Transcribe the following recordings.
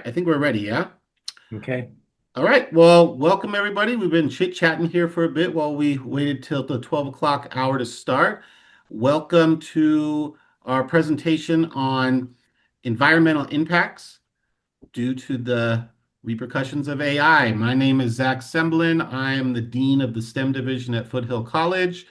I think we're ready, yeah? Okay. All right, well, welcome everybody. We've been chit-chatting here for a bit while we waited till the 12 o'clock hour to start. Welcome to our presentation on environmental impacts due to the repercussions of AI. My name is Zach Semblin. I am the Dean of the STEM division at Foothill College,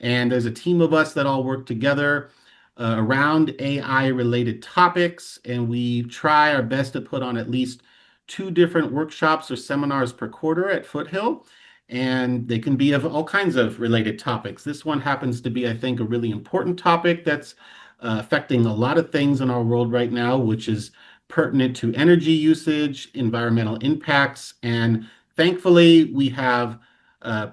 and there's a team of us that all work together around AI related topics, and we try our best to put on at least two different workshops or seminars per quarter at Foothill, and they can be of all kinds of related topics. This one happens to be, I think, a really important topic that's affecting a lot of things in our world right now, which is pertinent to energy usage, environmental impacts, and thankfully we have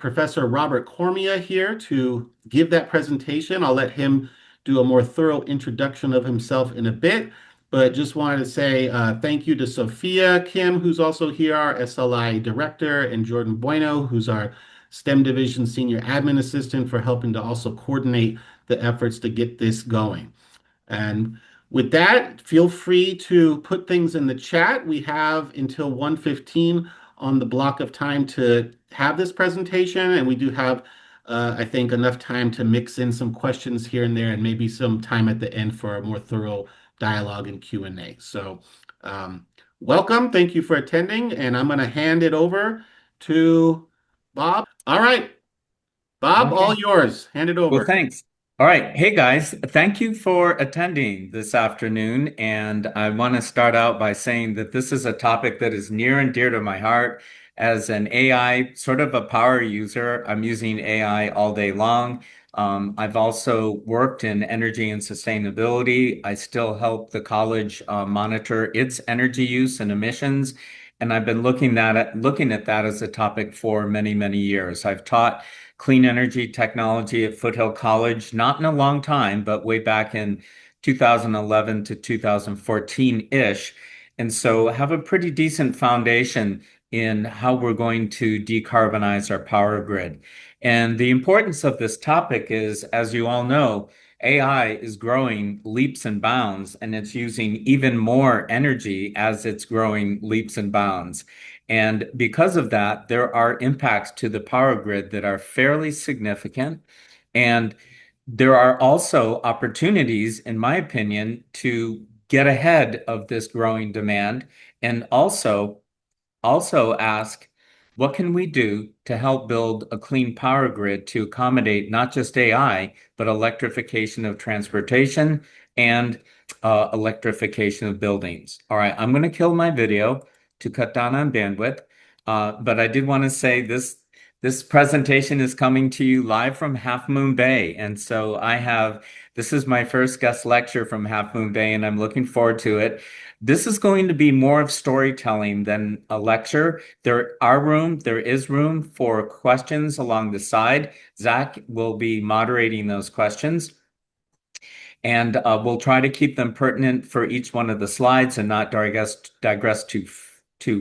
Professor Robert Cormia here to give that presentation. I'll let him do a more thorough introduction of himself in a bit, but just wanted to say thank you to Sophia Kim, who's also here, our SLI director, and Jordan Bueno, who's our STEM division senior admin assistant, for helping to also coordinate the efforts to get this going. And with that, feel free to put things in the chat. We have until 1:15 on the block of time to have this presentation, and we do have, I think, enough time to mix in some questions here and there, and maybe some time at the end for a more thorough dialogue and Q&A. So, welcome. Thank you for attending, and I'm going to hand it over to Bob. All right, Bob, all Okay. yours. Hand it Well, over. thanks. All right. Hey, guys. Thank you for attending this afternoon. And I want to start out by saying that this is a topic that is near and dear to my heart. As an AI, sort of a power user, I'm using AI all day long. I've also worked in energy and sustainability. I still help the college monitor its energy use and emissions. And I've been looking at that as a topic for many, many years. I've taught clean energy technology at Foothill College, not in a long time, but way back in 2011 to 2014-ish. And so have a pretty decent foundation in how we're going to decarbonize our power grid. And the importance of this topic is, as you all know, AI is growing leaps and bounds, and it's using even more energy as it's growing leaps and bounds. And because of that, there are impacts to the power grid that are fairly significant. And there are also opportunities, in my opinion, to get ahead of this growing demand and also ask, what can we do to help build a clean power grid to accommodate not just AI, but electrification of transportation and electrification of buildings? All right, I'm going to kill my video to cut down on bandwidth, but I did want to say this presentation is coming to you live from Half Moon Bay, and so this is my first guest lecture from Half Moon Bay, and I'm looking forward to it. This is going to be more of storytelling than a lecture. There is room for questions along the side. Zach will be moderating those questions. And we'll try to keep them pertinent for each one of the slides and not digress too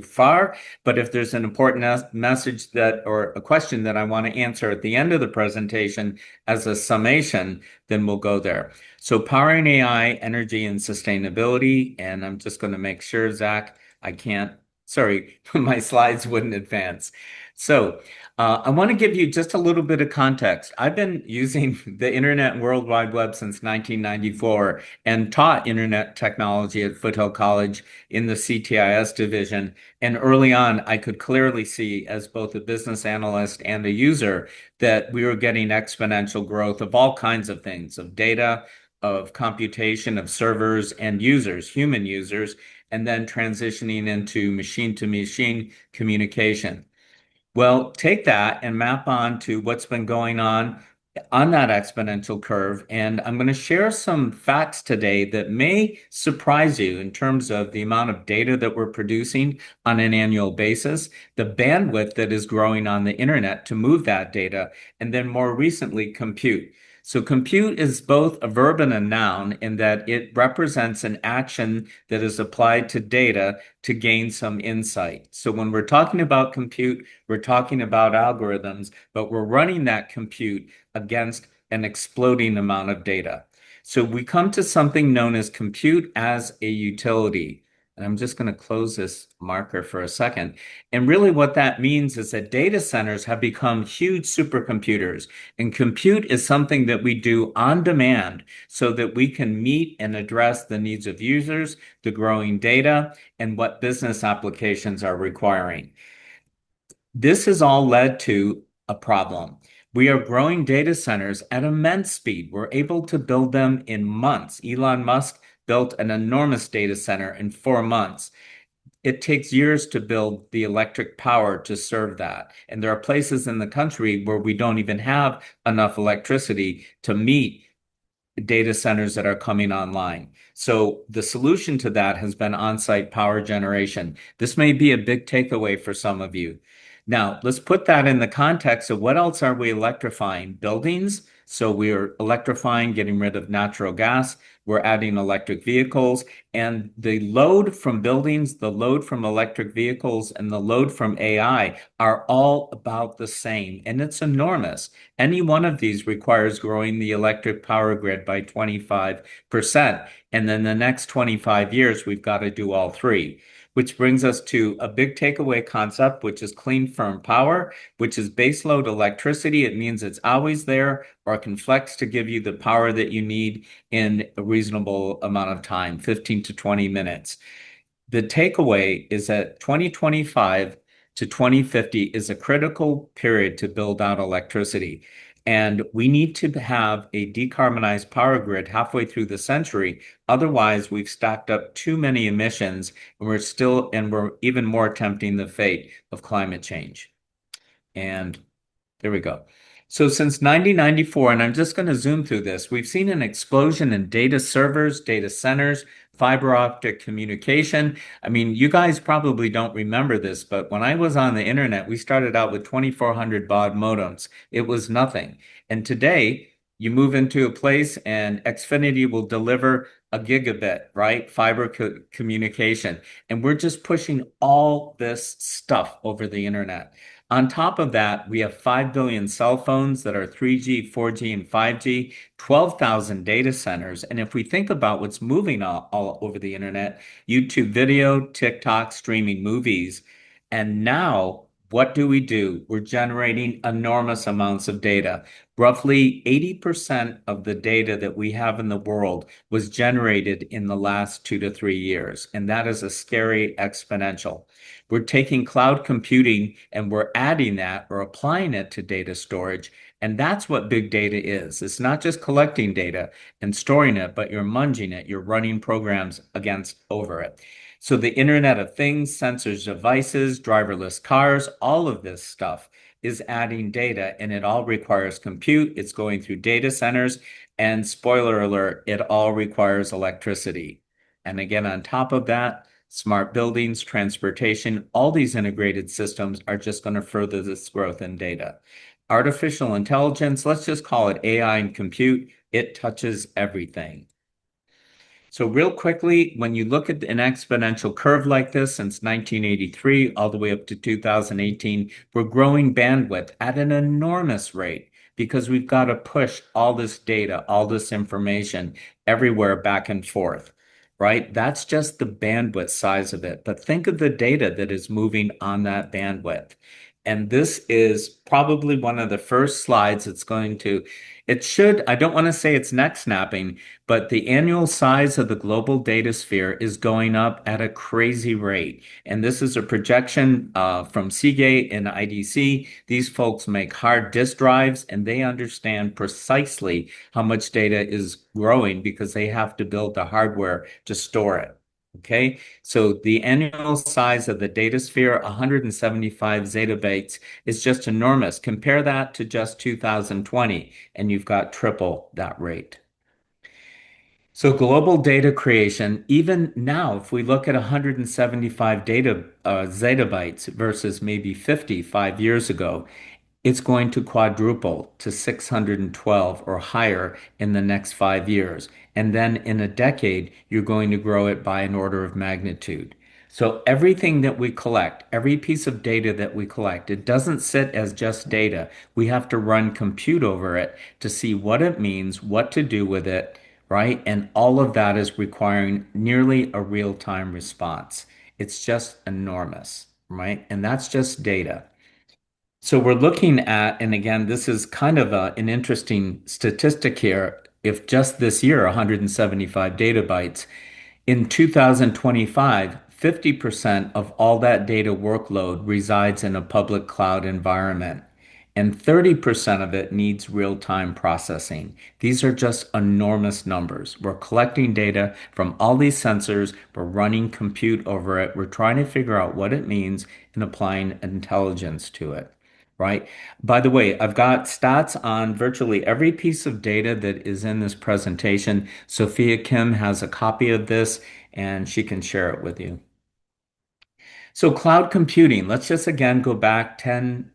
far. But if there's an important message or a question that I want to answer at the end of the presentation as a summation, then we'll go there. So powering AI, energy, and sustainability. And I'm just going to make sure, Zach, sorry, my slides wouldn't advance. So I want to give you just a little bit of context. I've been using the Internet and World Wide Web since 1994 and taught Internet technology at Foothill College in the CTIS division. And early on, I could clearly see, as both a business analyst and a user, that we were getting exponential growth of all kinds of things, of data, of computation, of servers and users, human users, and then transitioning into machine-to-machine communication. Well, take that and map on to what's been going on that exponential curve. And I'm going to share some facts today that may surprise you in terms of the amount of data that we're producing on an annual basis, the bandwidth that is growing on the internet to move that data, and then more recently, compute. So compute is both a verb and a noun in that it represents an action that is applied to data to gain some insight. So when we're talking about compute, we're talking about algorithms, but we're running that compute against an exploding amount of data. So we come to something known as compute as a utility. And I'm just going to close this marker for a second. And really what that means is that data centers have become huge supercomputers. And compute is something that we do on demand so that we can meet and address the needs of users, the growing data, and what business applications are requiring. This has all led to a problem. We are growing data centers at immense speed. We're able to build them in months. Elon Musk built an enormous data center in 4 months. It takes years to build the electric power to serve that. And there are places in the country where we don't even have enough electricity to meet data centers that are coming online. So the solution to that has been on-site power generation. This may be a big takeaway for some of you. Now, let's put that in the context of what else are we electrifying? Buildings. So we're electrifying, getting rid of natural gas. We're adding electric vehicles. And the load from buildings, the load from electric vehicles, and the load from AI are all about the same. And it's enormous. Any one of these requires growing the electric power grid by 25%. And then the next 25 years, we've got to do all three, which brings us to a big takeaway concept, which is clean, firm power, which is baseload electricity. It means it's always there or can flex to give you the power that you need in a reasonable amount of time, 15 to 20 minutes. The takeaway is that 2025 to 2050 is a critical period to build out electricity. And we need to have a decarbonized power grid halfway through the century. Otherwise, we've stacked up too many emissions and we're even more tempting the fate of climate change. And there we go. So since 1994, and I'm just going to zoom through this, we've seen an explosion in data servers, data centers, fiber optic communication. I mean, you guys probably don't remember this, but when I was on the internet, we started out with 2400 baud modems. It was nothing. And today, you move into a place and Xfinity will deliver a gigabit, right? Fiber communication. And we're just pushing all this stuff over the internet. On top of that, we have 5 billion cell phones that are 3G, 4G, and 5G, 12,000 data centers. And if we think about what's moving all over the internet, YouTube video, TikTok, streaming movies. And now, what do? We're generating enormous amounts of data. Roughly 80% of the data that we have in the world was generated in the last 2 to 3 years. And that is a scary exponential. We're taking cloud computing and we're adding that or applying it to data storage. And that's what big data is. It's not just collecting data and storing it, but you're munging it. You're running programs against over it. So the Internet of Things, sensors, devices, driverless cars, all of this stuff is adding data and it all requires compute. It's going through data centers and spoiler alert, it all requires electricity. And again, on top of that, smart buildings, transportation, all these integrated systems are just going to further this growth in data. Artificial intelligence, let's just call it AI and compute, it touches everything. So real quickly, when you look at an exponential curve like this since 1983 all the way up to 2018, we're growing bandwidth at an enormous rate because we've got to push all this data, all this information everywhere back and forth, right? That's just the bandwidth size of it. But think of the data that is moving on that bandwidth. And this is probably one of the first slides I don't want to say it's neck snapping, but the annual size of the global data sphere is going up at a crazy rate. And this is a projection from Seagate and IDC. These folks make hard disk drives and they understand precisely how much data is growing because they have to build the hardware to store it. Okay, so the annual size of the data sphere, 175 zettabytes, is just enormous. Compare that to just 2020, and you've got triple that rate. So global data creation, even now, if we look at 175 zettabytes versus maybe 55 years ago, it's going to quadruple to 612 or higher in the next 5 years. And then in a decade, you're going to grow it by an order of magnitude. So everything that we collect, every piece of data that we collect, it doesn't sit as just data. We have to run compute over it to see what it means, what to do with it, right? And all of that is requiring nearly a real-time response. It's just enormous, right? And that's just data. So we're looking at, and again, this is kind of an interesting statistic here. If just this year, 175 data bytes, in 2025, 50% of all that data workload resides in a public cloud environment, and 30% of it needs real-time processing. These are just enormous numbers. We're collecting data from all these sensors, we're running compute over it, we're trying to figure out what it means and applying intelligence to it. Right. By the way, I've got stats on virtually every piece of data that is in this presentation. Sophia Kim has a copy of this and she can share it with you. So cloud computing, let's just again go back 10,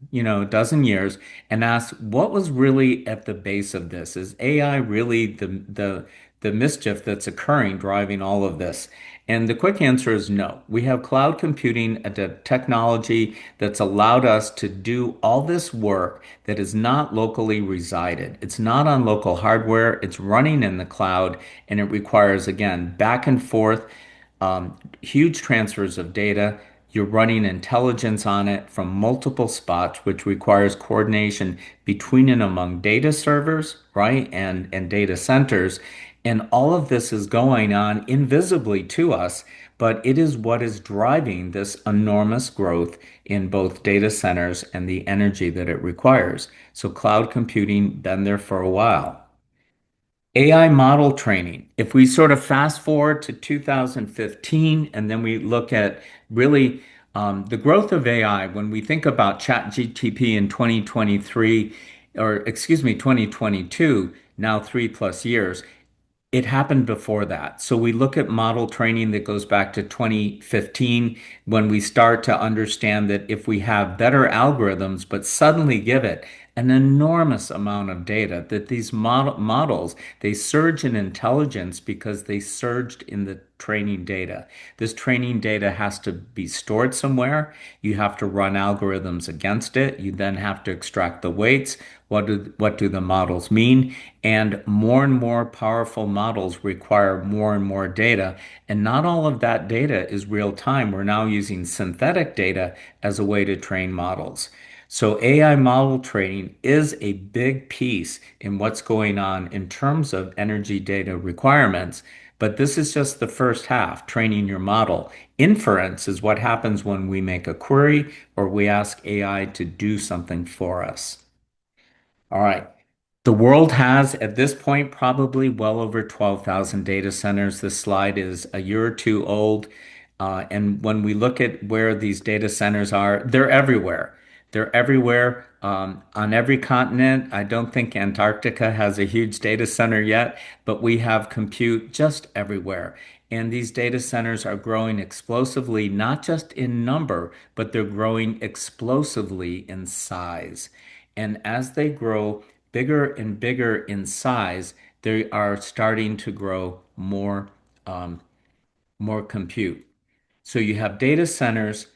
dozen years and ask what was really at the base of this? Is AI really the mischief that's occurring driving all of this? And the quick answer is no. We have cloud computing, a technology that's allowed us to do all this work that is not locally resided. It's not on local hardware, it's running in the cloud, and it requires, again, back and forth huge transfers of data. You're running intelligence on it from multiple spots, which requires coordination between and among data servers, right? And data centers. And all of this is going on invisibly to us, but it is what is driving this enormous growth in both data centers and the energy that it requires. So cloud computing been there for a while. AI model training. If we sort of fast forward to 2015 and then we look at really the growth of AI, when we think about ChatGPT in 2023, or excuse me, 2022, now 3+ years, it happened before that. So we look at model training that goes back to 2015 when we start to understand that if we have better algorithms, but suddenly give it an enormous amount of data, that these models, they surge in intelligence because they surged in the training data. This training data has to be stored somewhere. You have to run algorithms against it. You then have to extract the weights. What do the models mean? And more powerful models require more and more data. And not all of that data is real time. We're now using synthetic data as a way to train models. So AI model training is a big piece in what's going on in terms of energy data requirements. But this is just the first half, training your model. Inference is what happens when we make a query or we ask AI to do something for us. All right. The world has, at this point, probably well over 12,000 data centers. This slide is a year or two old. And when we look at where these data centers are, they're everywhere. They're everywhere on every continent. I don't think Antarctica has a huge data center yet, but we have compute just everywhere. And these data centers are growing explosively, not just in number, but they're growing explosively in size. And as they grow bigger and bigger in size, they are starting to grow more compute. So you have data centers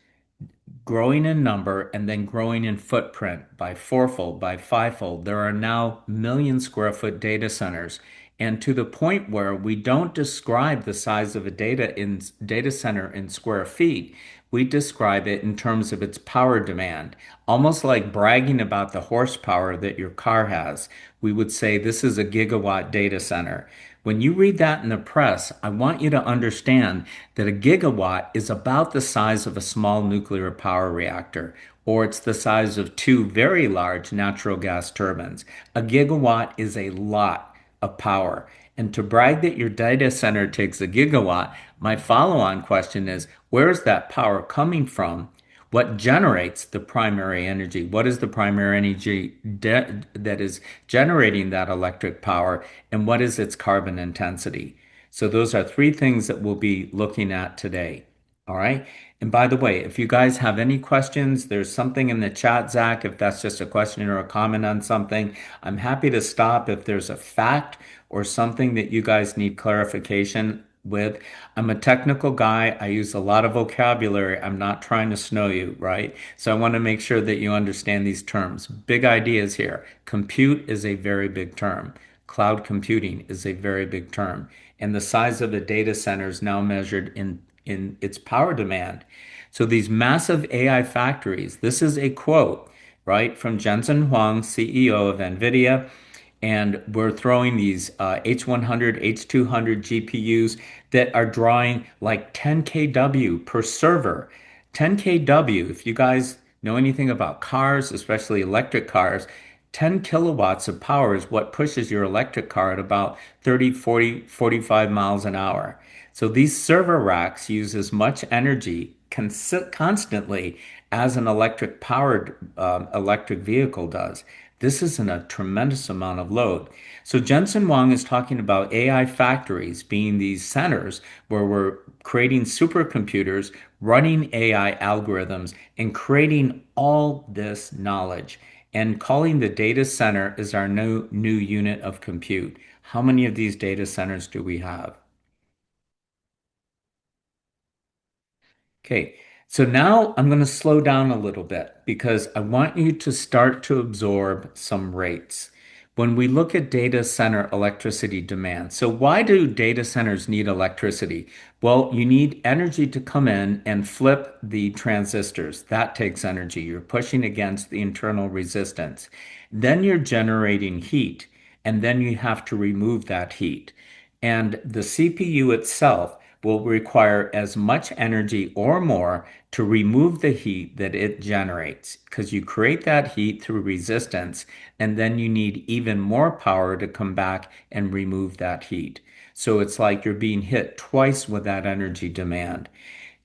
growing in number and then growing in footprint by fourfold, by fivefold. There are now million square foot data centers. And to the point where we don't describe the size of a data center in square feet, we describe it in terms of its power demand, almost like bragging about the horsepower that your car has. We would say this is a gigawatt data center. When you read that in the press, I want you to understand that a gigawatt is about the size of a small nuclear power reactor, or it's the size of two very large natural gas turbines. A gigawatt is a lot of power. And to brag that your data center takes a gigawatt, my follow-on question is, where is that power coming from? What generates the primary energy? What is the primary energy that is generating that electric power? And what is its carbon intensity? So those are three things that we'll be looking at today. All right. And by the way, if you guys have any questions, there's something in the chat, Zach. If that's just a question or a comment on something, I'm happy to stop if there's a fact or something that you guys need clarification with. I'm a technical guy. I use a lot of vocabulary. I'm not trying to snow you, right? So I want to make sure that you understand these terms. Big ideas here. Compute is a very big term. cloud computing is a very big term. And the size of the data center is now measured in its power demand. So these massive AI factories, this is a quote, right, from Jensen Huang, CEO of NVIDIA. And we're throwing these H100, H200 GPUs that are drawing like 10 kW per server. 10 kW, if you guys know anything about cars, especially electric cars, 10 kilowatts of power is what pushes your electric car at about 30, 40, 45 miles an hour. So these server racks use as much energy constantly as an electric powered electric vehicle does. This is a tremendous amount of load. So Jensen Huang is talking about AI factories being these centers where we're creating supercomputers, running AI algorithms, and creating all this knowledge and calling the data center is our new unit of compute. How many of these data centers do we have? Okay, so now I'm going to slow down a little bit because I want you to start to absorb some rates. When we look at data center electricity demand, so why do data centers need electricity? Well, you need energy to come in and flip the transistors. That takes energy. You're pushing against the internal resistance. Then you're generating heat, and then you have to remove that heat. And the CPU itself will require as much energy or more to remove the heat that it generates because you create that heat through resistance and then you need even more power to come back and remove that heat. So it's like you're being hit twice with that energy demand.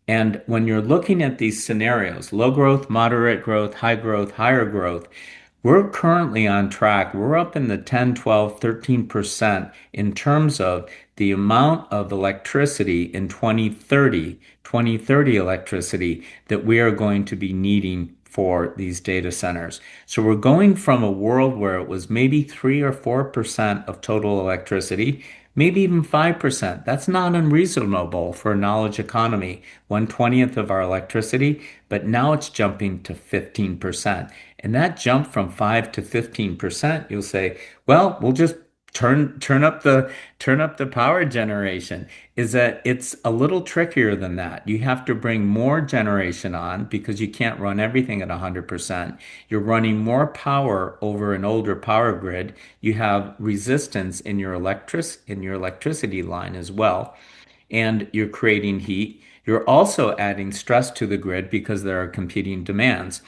And when you're looking at these scenarios, low growth, moderate growth, high growth, higher growth, we're currently on track. We're up in the 10, 12, 13% in terms of the amount of electricity in 2030 electricity that we are going to be needing for these data centers. So we're going from a world where it was maybe 3 or 4% of total electricity, maybe even 5%. That's not unreasonable for a knowledge economy, 1/20th of our electricity, but now it's jumping to 15%. And that jump from 5 to 15%, you'll say, well, we'll just turn up the power generation. Is that it's a little trickier than that. You have to bring more generation on because you can't run everything at 100%. You're running more power over an older power grid. You have resistance in your electricity line as well, and you're creating heat. You're also adding stress to the grid because there are competing demands.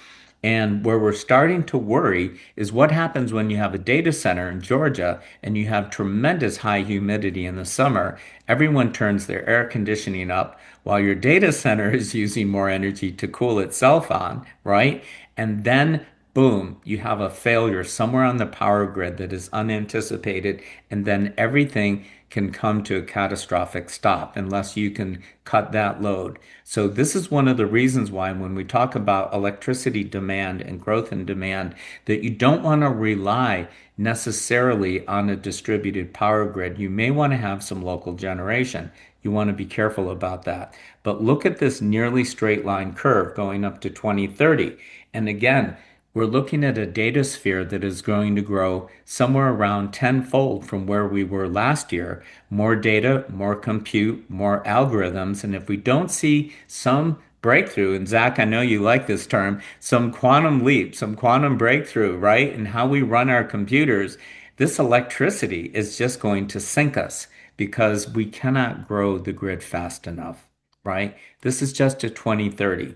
And where we're starting to worry is what happens when you have a data center in Georgia and you have tremendous high humidity in the summer. Everyone turns their air conditioning up while your data center is using more energy to cool itself on, right? And then boom, you have a failure somewhere on the power grid that is unanticipated, and then everything can come to a catastrophic stop unless you can cut that load. So this is one of the reasons why when we talk about electricity demand and growth in demand, that you don't want to rely necessarily on a distributed power grid. You may want to have some local generation. You want to be careful about that. But look at this nearly straight line curve going up to 2030. And again, we're looking at a data sphere that is going to grow somewhere around tenfold from where we were last year. More data, more compute, more algorithms. And if we don't see some breakthrough, and Zach, I know you like this term, some quantum leap, some quantum breakthrough, right? And how we run our computers, this electricity is just going to sink us because we cannot grow the grid fast enough, right? This is just to 2030.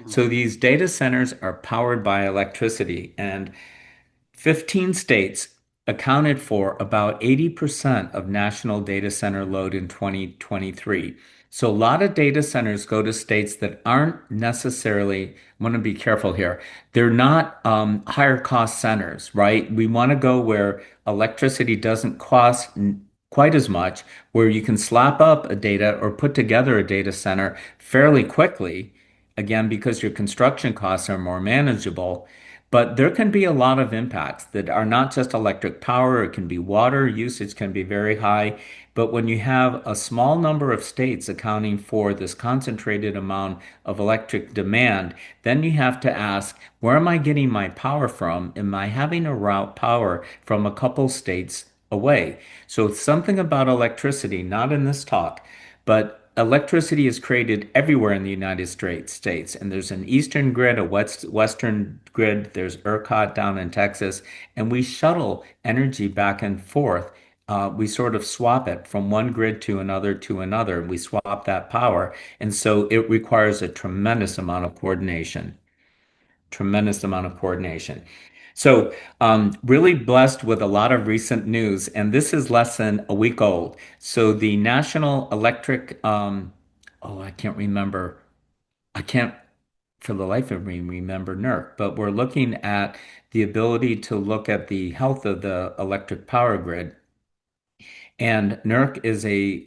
So these data centers are powered by electricity, and 15 states accounted for about 80% of national data center load in 2023. So a lot of data centers go to states that aren't necessarily, I want to be careful here, they're not higher cost centers, right? We want to go where electricity doesn't cost quite as much, where you can slap up a data or put together a data center fairly quickly, again, because your construction costs are more manageable. But there can be a lot of impacts that are not just electric power, it can be water usage can be very high. But when you have a small number of states accounting for this concentrated amount of electric demand, then you have to ask, where am I getting my power from? Am I having to route power from a couple states away. So it's something about electricity, not in this talk, but electricity is created everywhere in the United States. And there's an eastern grid, a western grid, there's ERCOT down in Texas, and we shuttle energy back and forth. We sort of swap it from one grid to another to another. We swap that power. And so it requires a tremendous amount of coordination, tremendous amount of coordination. So, really blessed with a lot of recent news, and this is less than a week old. So, the National Electric, oh, I can't remember, I can't for the life of me remember NERC, but we're looking at the ability to look at the health of the electric power grid. And NERC is a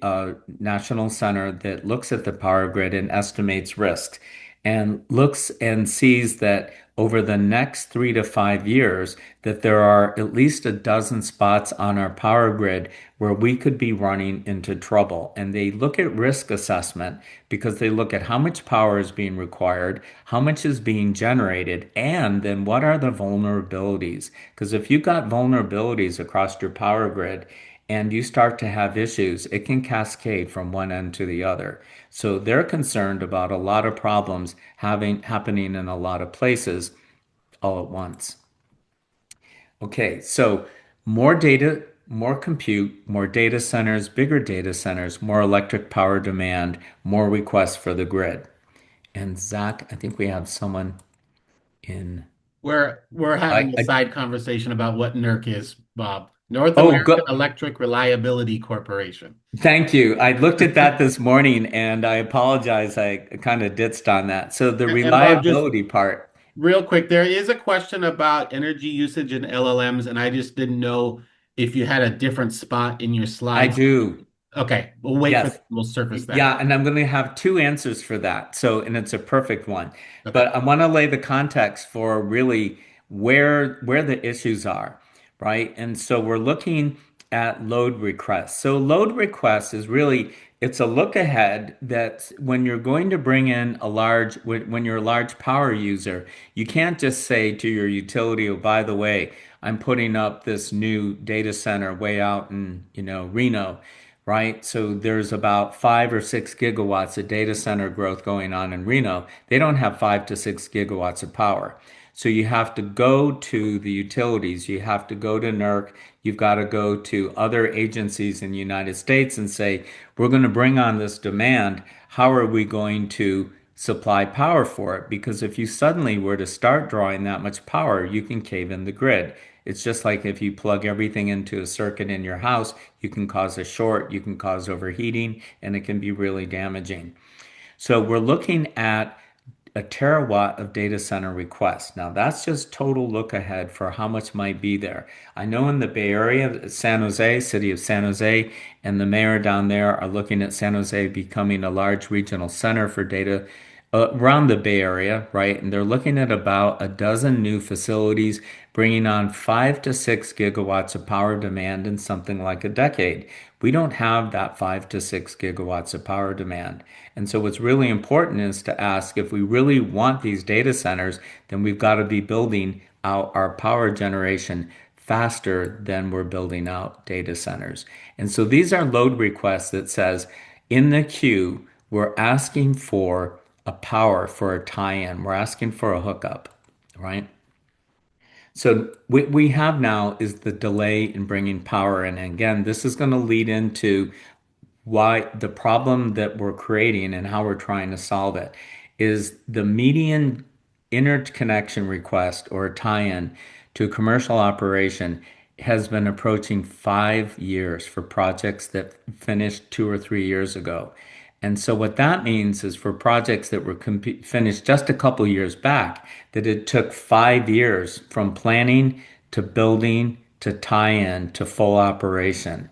national center that looks at the power grid and estimates risks and looks and sees that over the next 3 to 5 years, that there are at least a dozen spots on our power grid where we could be running into trouble. And they look at risk assessment because they look at how much power is being required, how much is being generated, and then what are the vulnerabilities? Because if you've got vulnerabilities across your power grid, and you start to have issues, it can cascade from one end to the other. So they're concerned about a lot of problems happening in a lot of places all at once. Okay, so more data, more compute, more data centers, bigger data centers, more electric power demand, more requests for the grid. And Zach, I think we have someone in. We're having a I side conversation about what NERC is, Bob. North oh, American go, Electric Reliability Corporation. Thank you. I looked at that this morning and I apologize. I kind of ditched on that. So the And Bob, just reliability part, real quick, there is a question about energy usage in LLMs, and I just didn't know if you had a different spot in your I slides. do. Okay, we'll wait for Yes. that. We'll surface that. Yeah, and I'm going to have two answers for that. So, and it's a perfect one. Okay. But I want to lay the context for really where the issues are, right? And so we're looking at load requests. So load requests is really it's a look ahead that when you're going to bring in when you're a large power user, you can't just say to your utility, oh, by the way, I'm putting up this new data center way out in, Reno, right? So there's about 5 or 6 gigawatts of data center growth going on in Reno. They don't have 5 to 6 gigawatts of power. So you have to go to the utilities, you have to go to NERC, you've got to go to other agencies in the United States and say, we're going to bring on this demand. How are we going to supply power for it? Because if you suddenly were to start drawing that much power, you can cave in the grid. It's just like if you plug everything into a circuit in your house, you can cause a short, you can cause overheating, and it can be really damaging. So we're looking at a terawatt of data center requests. Now that's just total look ahead for how much might be there. I know in the Bay Area, San Jose, city of San Jose, and the mayor down there are looking at San Jose becoming a large regional center for data around the Bay Area, right? And they're looking at about a dozen new facilities, bringing on 5 to 6 gigawatts of power demand in something like a decade. We don't have that 5 to 6 gigawatts of power demand. And so what's really important is to ask if we really want these data centers, then we've got to be building out our power generation faster than we're building out data centers. And so these are load requests that says in the queue, we're asking for a power for a tie-in. We're asking for a hookup, right? So what we have now is the delay in bringing power in. And again, this is going to lead into why the problem that we're creating and how we're trying to solve it is the median interconnection request or tie-in to a commercial operation has been approaching 5 years for projects that finished 2 or 3 years ago. And so what that means is for projects that were finished just a couple years back, that it took 5 years from planning to building to tie-in to full operation,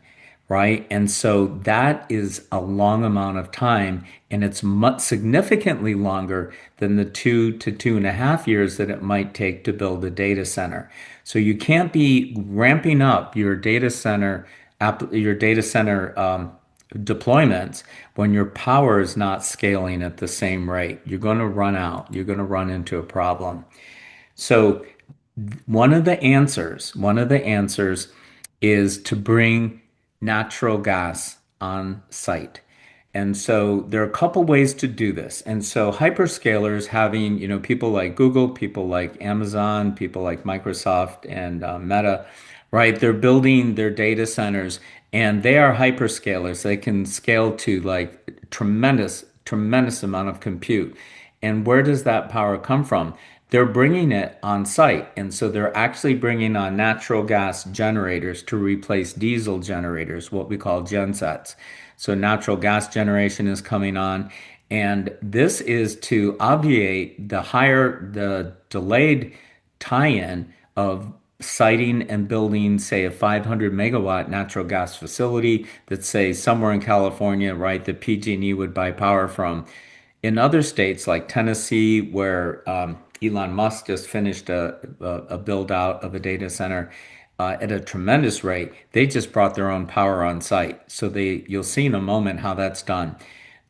right? And so that is a long amount of time, and it's much significantly longer than the 2 to 2.5 years that it might take to build a data center. So you can't be ramping up your data center deployments when your power is not scaling at the same rate. You're going to run out. You're going to run into a problem. So one of the answers is to bring natural gas on site. And so there are a couple ways to do this. And so hyperscalers having, people like Google, people like Amazon, people like Microsoft and Meta, right? They're building their data centers and they are hyperscalers. They can scale to like tremendous amount of compute. And where does that power come from? They're bringing it on site. And so they're actually bringing on natural gas generators to replace diesel generators, what we call gensets. So natural gas generation is coming on. And this is to obviate the delayed tie-in of siting and building, say, a 500 megawatt natural gas facility that's, say, somewhere in California, right, that PG&E would buy power from. In other states like Tennessee, where Elon Musk just finished a build out of a data center at a tremendous rate, they just brought their own power on site. So you'll see in a moment how that's done.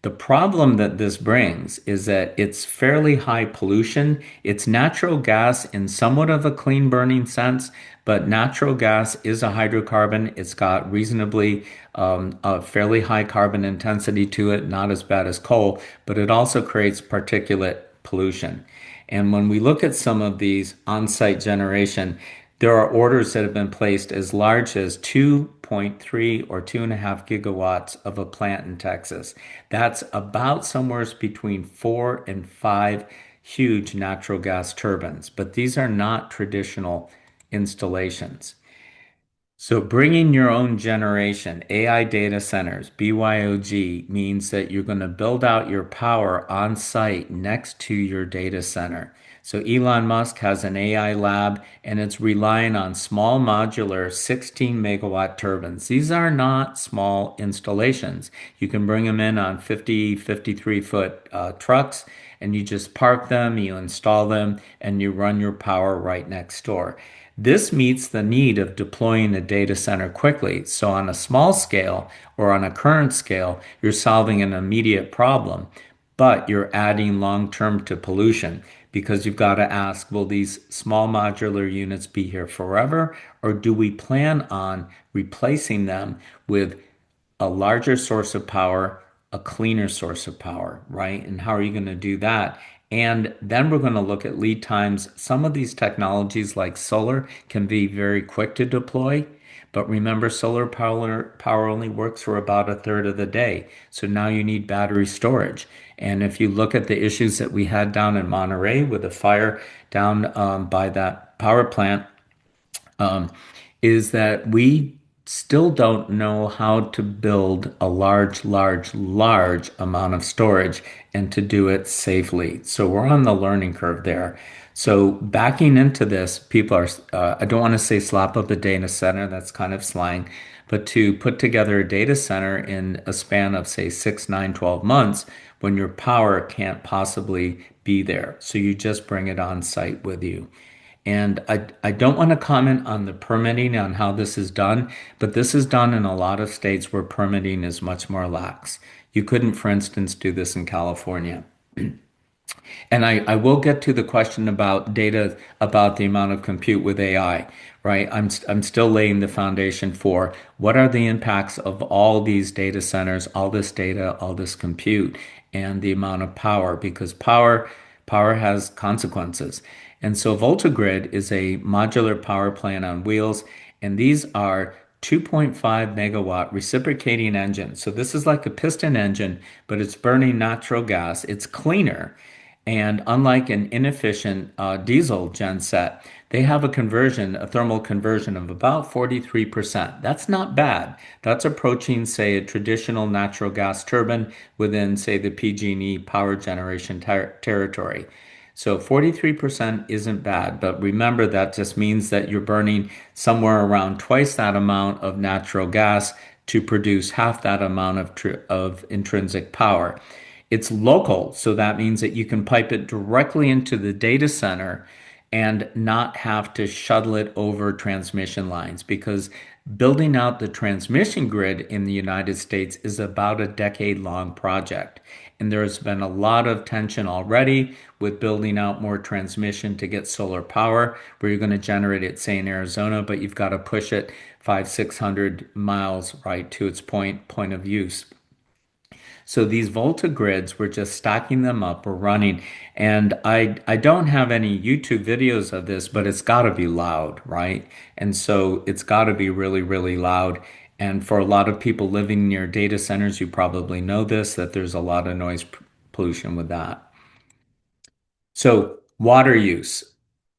The problem that this brings is that it's fairly high pollution. It's natural gas in somewhat of a clean burning sense, but natural gas is a hydrocarbon. It's got reasonably a fairly high carbon intensity to it, not as bad as coal, but it also creates particulate pollution. And when we look at some of these on-site generation, there are orders that have been placed as large as 2.3 or 2.5 gigawatts of a plant in Texas. That's about somewhere between 4 and 5 huge natural gas turbines, but these are not traditional installations. So bringing your own generation, AI data centers, BYOG, means that you're going to build out your power on site next to your data center. So Elon Musk has an AI lab and it's relying on small modular 16 megawatt turbines. These are not small installations. You can bring them in on 50, 53-foot trucks and you just park them, you install them, and you run your power right next door. This meets the need of deploying a data center quickly. So on a small scale or on a current scale, you're solving an immediate problem, but you're adding long term to pollution because you've got to ask, will these small modular units be here forever? Or do we plan on replacing them with a larger source of power, a cleaner source of power, right? And how are you going to do that? And then we're going to look at lead times. Some of these technologies, like solar, can be very quick to deploy. But remember, power only works for about a third of the day. So now you need battery storage. And if you look at the issues that we had down in Monterey with a fire down by that power plant, um, is that we still don't know how to build a large amount of storage and to do it safely. So we're on the learning curve there. So backing into this, people are, I don't want to say slap up a data center, that's kind of slang, but to put together a data center in a span of, say, 6, 9, 12 months when your power can't possibly be there. So you just bring it on site with you. And I don't want to comment on the permitting on how this is done, but this is done in a lot of states where permitting is much more lax. You couldn't, for instance, do this in California. And I will get to the question about data, about the amount of compute with AI, right? I'm still laying the foundation for what are the impacts of all these data centers, all this data, all this compute, and the amount of power, because power has consequences. And so VoltaGrid is a modular power plant on wheels, and these are 2.5 megawatt reciprocating engines. So this is like a piston engine, but it's burning natural gas. It's cleaner. And unlike an inefficient diesel genset, they have a thermal conversion of about 43%. That's not bad. That's approaching, say, a traditional natural gas turbine within, say, the PG&E power generation territory. So 43% isn't bad, but remember that just means that you're burning somewhere around twice that amount of natural gas to produce half that amount of intrinsic power. It's local, so that means that you can pipe it directly into the data center and not have to shuttle it over transmission lines because Building out the transmission grid in the United States is about a decade-long project. And there's been a lot of tension already with building out more transmission to get solar power, where you're going to generate it, say, in Arizona, but you've got to push it 600 miles, right, to its point of use. So these Volta grids, we're just stacking them up, we're running. And I don't have any YouTube videos of this, but it's got to be loud, right? And so it's got to be really, really loud. And for a lot of people living near data centers, you probably know this, that there's a lot of noise pollution with that. So, water use.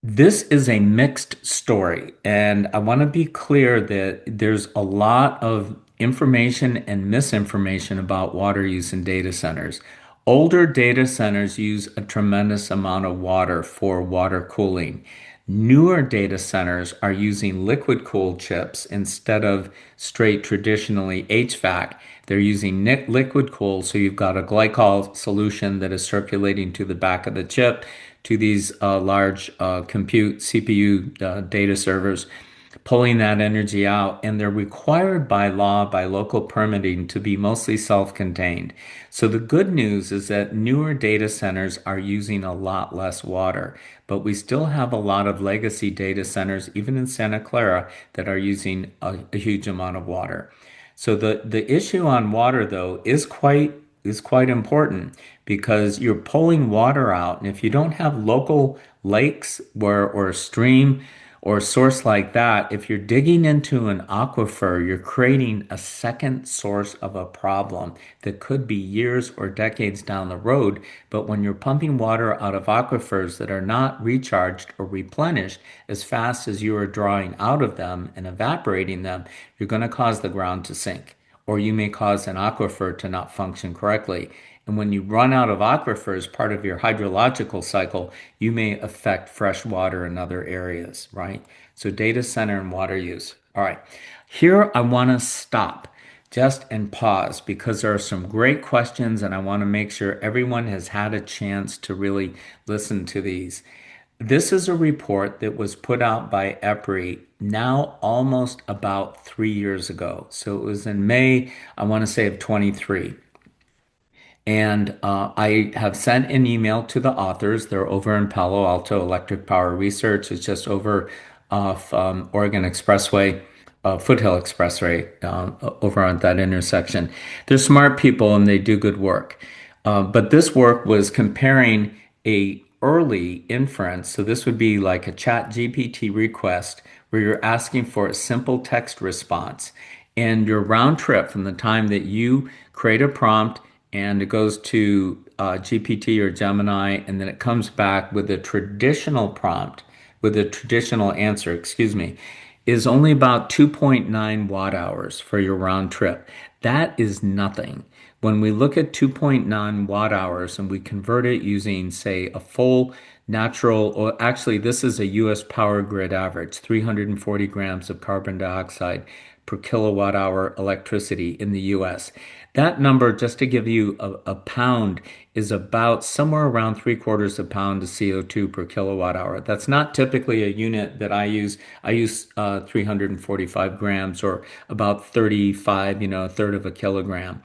This is a mixed story, and I want to be clear that there's a lot of information and misinformation about water use in data centers. Older data centers use a tremendous amount of water for water cooling. Newer data centers are using liquid cooled chips instead of straight traditionally HVAC. They're using liquid cooled, so you've got a glycol solution that is circulating to the back of the chip to these large compute CPU data servers, pulling that energy out, and they're required by law, by local permitting, to be mostly self-contained. So the good news is that newer data centers are using a lot less water, but we still have a lot of legacy data centers, even in Santa Clara, that are using a huge amount of water. So the issue on water though is quite important because you're pulling water out, and if you don't have local lakes where or a stream or a source like that, if you're digging into an aquifer, you're creating a second source of a problem that could be years or decades down the road. But when you're pumping water out of aquifers that are not recharged or replenished as fast as you are drawing out of them and evaporating them, you're going to cause the ground to sink, or you may cause an aquifer to not function correctly. And when you run out of aquifers, part of your hydrological cycle, you may affect fresh water in other areas, right? So data center and water use. All right. Here I want to stop just and pause because there are some great questions and I want to make sure everyone has had a chance to really listen to these. This is a report that was put out by EPRI now almost about 3 years ago. So it was in May, I want to say, of 23. And I have sent an email to the authors. They're over in Palo Alto Electric Power Research. It's just over off Oregon Expressway, Foothill Expressway, over at that intersection. They're smart people and they do good work. But this work was comparing a early inference. So this would be like a chat GPT request where you're asking for a simple text response. And your round trip from the time that you create a prompt and it goes to GPT or Gemini, and then it comes back with a traditional prompt, with a traditional answer, excuse me, is only about 2.9 watt hours for your round trip. That is nothing. When we look at 2.9 watt hours and we convert it using, say, a full natural, or actually, this is a US power grid average, 340 grams of carbon dioxide per kilowatt hour electricity in the US. That number, just to give you a pound, is about somewhere around 3/4 of a pound of CO2 per kilowatt hour. That's not typically a unit that I use. I use 345 grams or about 35, a third of a kilogram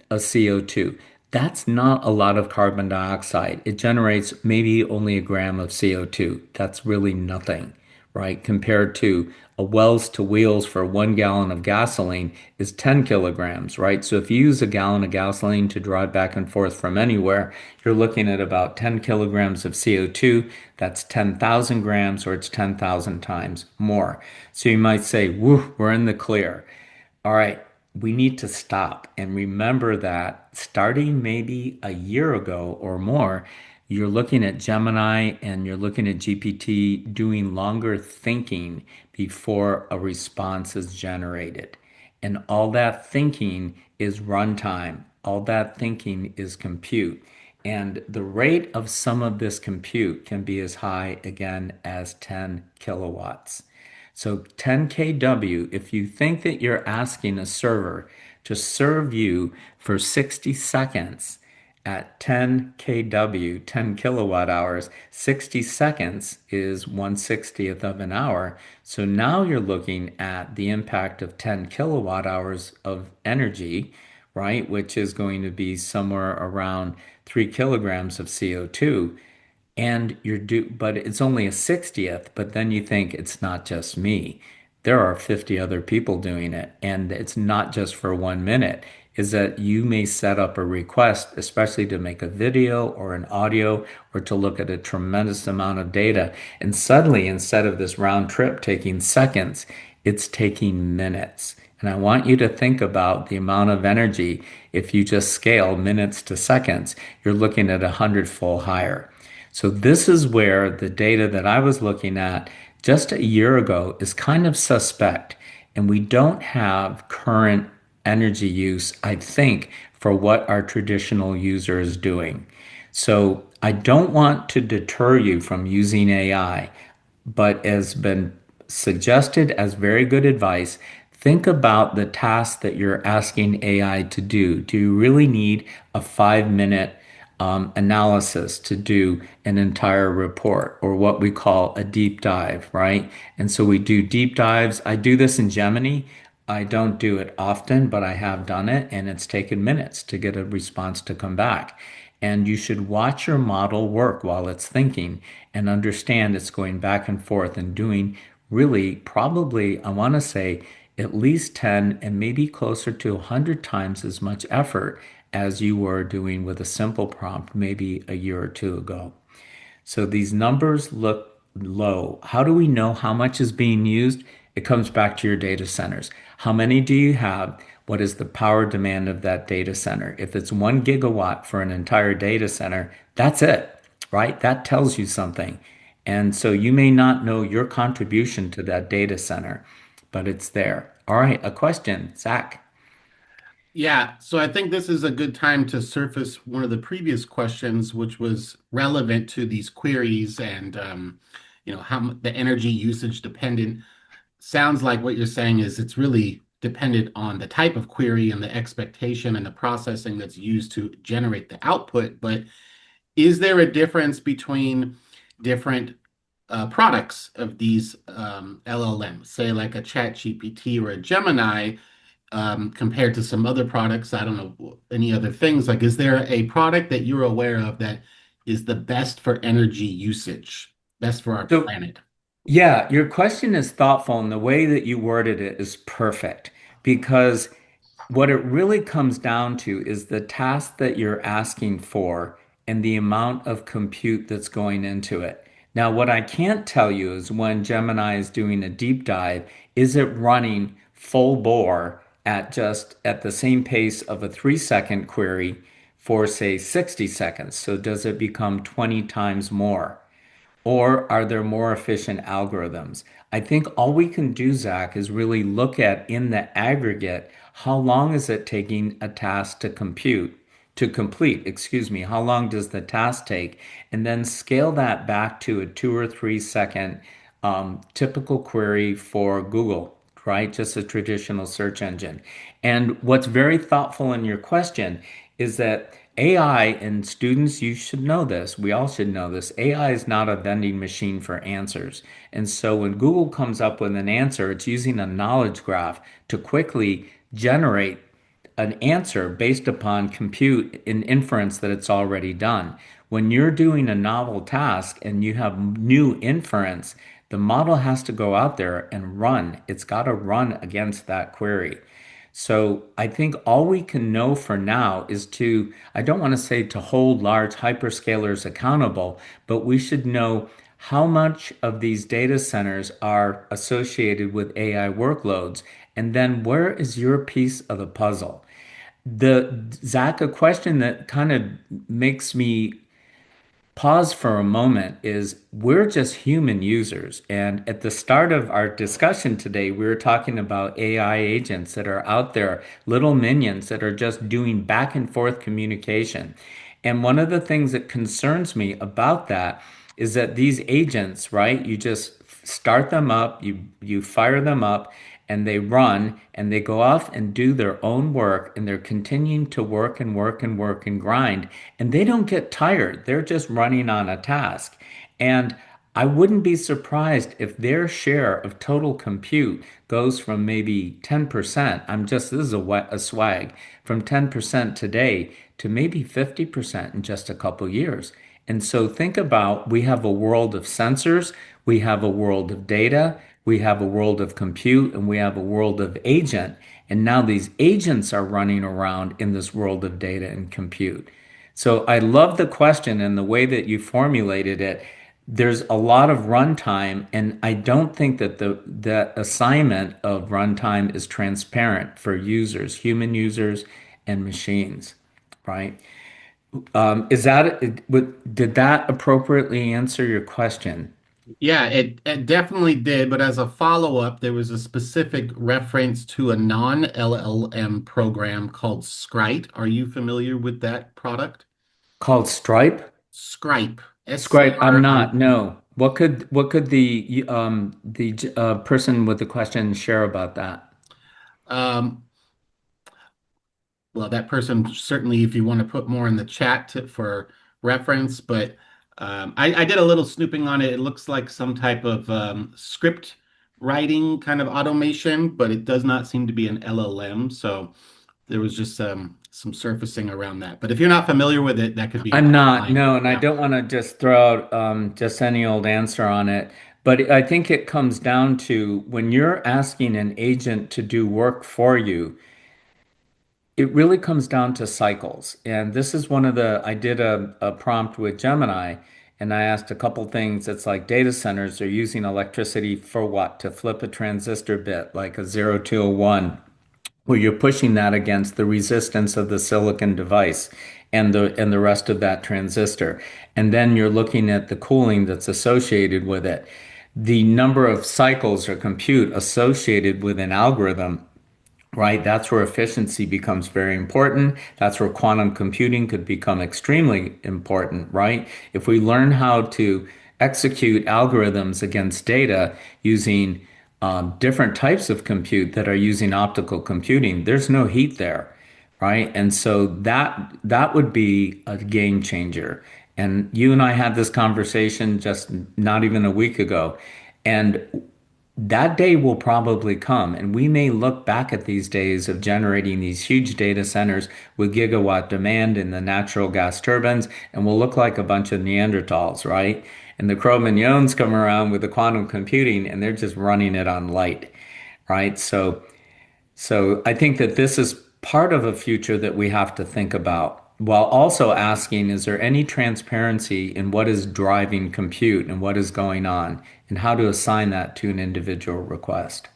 of CO2. That's not a lot of carbon dioxide. It generates maybe only a gram of CO2. That's really nothing, right? Compared to a wells to wheels for 1 gallon of gasoline is 10 kilograms, right? So if you use a gallon of gasoline to drive back and forth from anywhere, you're looking at about 10 kilograms of CO2. That's 10,000 grams, or it's 10,000 times more. So you might say, woo, we're in the clear. All right, we need to stop and remember that starting maybe a year ago or more, you're looking at Gemini and you're looking at GPT doing longer thinking before a response is generated. And all that thinking is runtime. All that thinking is compute. And the rate of some of this compute can be as high again as 10 kilowatts. So 10 kW, if you think that you're asking a server to serve you for 60 seconds at 10 kW, 10 kilowatt hours, 60 seconds is 1/60th of an hour. So now you're looking at the impact of 10 kilowatt hours of energy, right? Which is going to be somewhere around 3 kilograms of CO2. And but it's only a 60th, but then you think it's not just me. There are 50 other people doing it, and it's not just for 1 minute. Is that you may set up a request, especially to make a video or an audio or to look at a tremendous amount of data. And suddenly, instead of this round trip taking seconds, it's taking minutes. And I want you to think about the amount of energy. If you just scale minutes to seconds, you're looking at 100-fold higher. So this is where the data that I was looking at just a year ago is kind of suspect. And we don't have current energy use, I think, for what our traditional user is doing. So I don't want to deter you from using AI, but as been suggested as very good advice, think about the task that you're asking AI to do. Do you really need a 5 minute analysis to do an entire report or what we call a deep dive, right? And so we do deep dives. I do this in Gemini. I don't do it often, but I have done it, and it's taken minutes to get a response to come back. And you should watch your model work while it's thinking and understand it's going back and forth and doing really probably, I want to say, at least 10 and maybe closer to 100 times as much effort as you were doing with a simple prompt maybe a year or two ago. So these numbers look low. How do we know how much is being used? It comes back to your data centers. How many do you have? What is the power demand of that data center? If it's 1 gigawatt for an entire data center, that's it, right? That tells you something. And so you may not know your contribution to that data center, but it's there. All right, a question, Zach. Yeah, so I think this is a good time to surface one of the previous questions, which was relevant to these queries and how the energy usage dependent. Sounds like what you're saying is it's really dependent on the type of query and the expectation and the processing that's used to generate the output. But is there a difference between different products of these LLMs, say like a Chat GPT or a Gemini? Compared to some other products. I don't know any other things. Like, is there a product that you're aware of that is the best for energy usage, best for our So planet? yeah, your question is thoughtful, and the way that you worded it is perfect because what it really comes down to is the task that you're asking for and the amount of compute that's going into it. Now, what I can't tell you is when Gemini is doing a deep dive, is it running full bore at just at the same pace of a 3 second query for, say, 60 seconds? So does it become 20 times more? Or are there more efficient algorithms? I think all we can do, Zach, is really look at in the aggregate, how long is it taking a task to complete, excuse me, how long does the task take? And then scale that back to a 2 or 3 second typical query for Google, right? Just a traditional search engine. And what's very thoughtful in your question is that AI and students, you should know this. We all should know this. AI is not a vending machine for answers. And so when Google comes up with an answer, it's using a knowledge graph to quickly generate an answer based upon compute and inference that it's already done. When you're doing a novel task and you have new inference, the model has to go out there and run. It's got to run against that query. So I think all we can know for now is to, I don't want to say to hold large hyperscalers accountable, but we should know how much of these data centers are associated with AI workloads, and then where is your piece of the puzzle? The Zach, a question that kind of makes me pause for a moment is we're just human users. And at the start of our discussion today, we were talking about AI agents that are out there, little minions that are just doing back and forth communication. And one of the things that concerns me about that is that these agents, right, you just start them up, you fire them up, and they run and they go off and do their own work and they're continuing to work and work and work and grind and they don't get tired. They're just running on a task. And I wouldn't be surprised if their share of total compute goes from maybe 10%. This is a swag, from 10% today to maybe 50% in just a couple years. And so think about we have a world of sensors, we have a world of data, we have a world of compute, and we have a world of agent. And now these agents are running around in this world of data and compute. So I love the question and the way that you formulated it. There's a lot of runtime, and I don't think that the assignment of runtime is transparent for users, human users and machines, right? Did that appropriately answer your question? Yeah, it definitely did. But as a follow-up, there was a specific reference to a non-LLM program called Scrite. Are you familiar with that product? Called Stripe? Scripe, Stripe, I'm not. S-C-R-I-P. No. What could the person with the question share about that? Um, well, that person certainly, if you want to put more in the chat for reference, but I did a little snooping on it. It looks like some type of script writing kind of automation, but it does not seem to be an LLM. So there was just some surfacing around that. But if you're not familiar with it, that could be I'm not, fine. no, and I Yeah. don't want to just throw out just any old answer on it. But I think it comes down to when you're asking an agent to do work for you, it really comes down to cycles. And this is I did a prompt with Gemini and I asked a couple things. It's like data centers are using electricity for what? To flip a transistor bit, like a 0 to a 1, where you're pushing that against the resistance of the silicon device and the rest of that transistor. And then you're looking at the cooling that's associated with it. The number of cycles or compute associated with an algorithm, right? That's where efficiency becomes very important. That's where quantum computing could become extremely important, right? If we learn how to execute algorithms against data using different types of compute that are using optical computing, there's no heat there, right? And so that would be a game changer. And you and I had this conversation just not even a week ago. And that day will probably come, and we may look back at these days of generating these huge data centers with gigawatt demand in the natural gas turbines, and we'll look like a bunch of Neanderthals, right? And the Cro-Magnons come around with the quantum computing, and they're just running it on light, right? So I think that this is part of a future that we have to think about, while also asking, is there any transparency in what is driving compute and what is going on, and how to assign that to an individual request?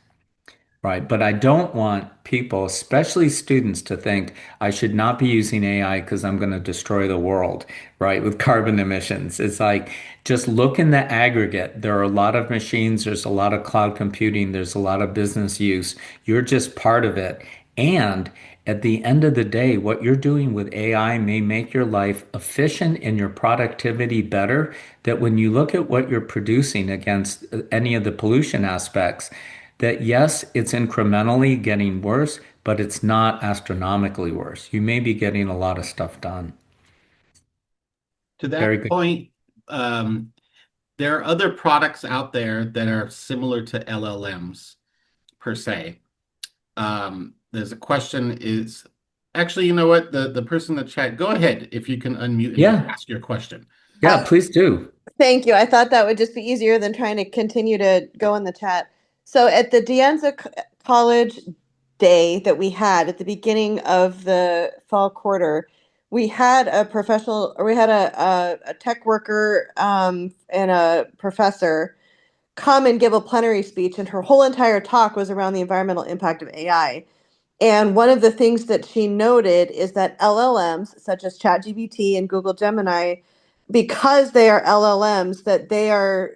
Right. But I don't want people, especially students, to think I should not be using AI because I'm going to destroy the world, right? With carbon emissions. It's like just look in the aggregate. There are a lot of machines, there's a lot of cloud computing, there's a lot of business use. You're just part of it. And at the end of the day, what you're doing with AI may make your life efficient and your productivity better. That when you look at what you're producing against any of the pollution aspects, that yes, it's incrementally getting worse, but it's not astronomically worse. You may be getting a lot of stuff done. To Very that good. point, um, there are other products out there that are similar to LLMs per se. There's a question is actually, you know what? The person in the chat, go ahead if you can unmute and Yeah. ask your question. Yeah, please do. Thank you. I thought that would just be easier than trying to continue to go in the chat. So at the College day that we had at the beginning of the fall quarter, we had a professional, or we had a tech worker and a professor come and give a plenary speech, and her whole entire talk was around the environmental impact of AI. And one of the things that she noted is that LLMs, such as ChatGPT and Google Gemini, because they are LLMs, that they are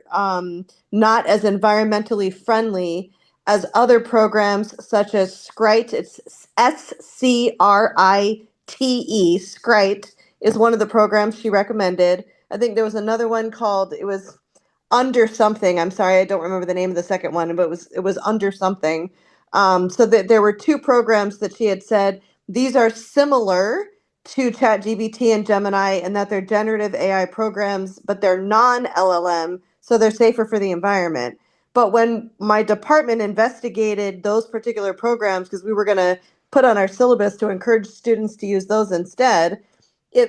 not as environmentally friendly as other programs such as Scrite. It's Scrite. Scrite is one of the programs she recommended. I think there was another one called, it was under something. I'm sorry, I don't remember the name of the second one, but it was under something. So that there were two programs that she had said these are similar to ChatGPT and Gemini, and that they're generative AI programs, but they're non-LLM, so they're safer for the environment. But when my department investigated those particular programs, because we were going to put on our syllabus to encourage students to use those instead,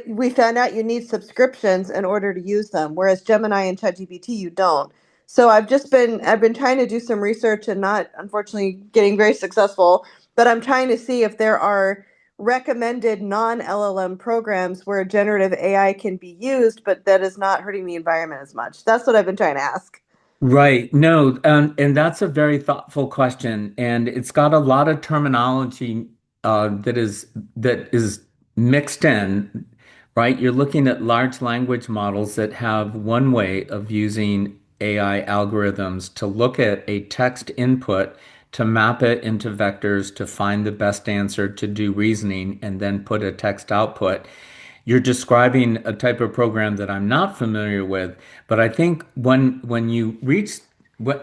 we found out you need subscriptions in order to use them, whereas Gemini and ChatGPT you don't. So I've been trying to do some research and not unfortunately getting very successful, but I'm trying to see if there are recommended non-LLM programs where generative AI can be used, but that is not hurting the environment as much. That's what I've been trying to ask. Right. No, and that's a very thoughtful question, and it's got a lot of terminology that is mixed in, right? You're looking at large language models that have one way of using AI algorithms to look at a text input, to map it into vectors, to find the best answer, to do reasoning, and then put a text output. You're describing a type of program that I'm not familiar with, but I think when you reach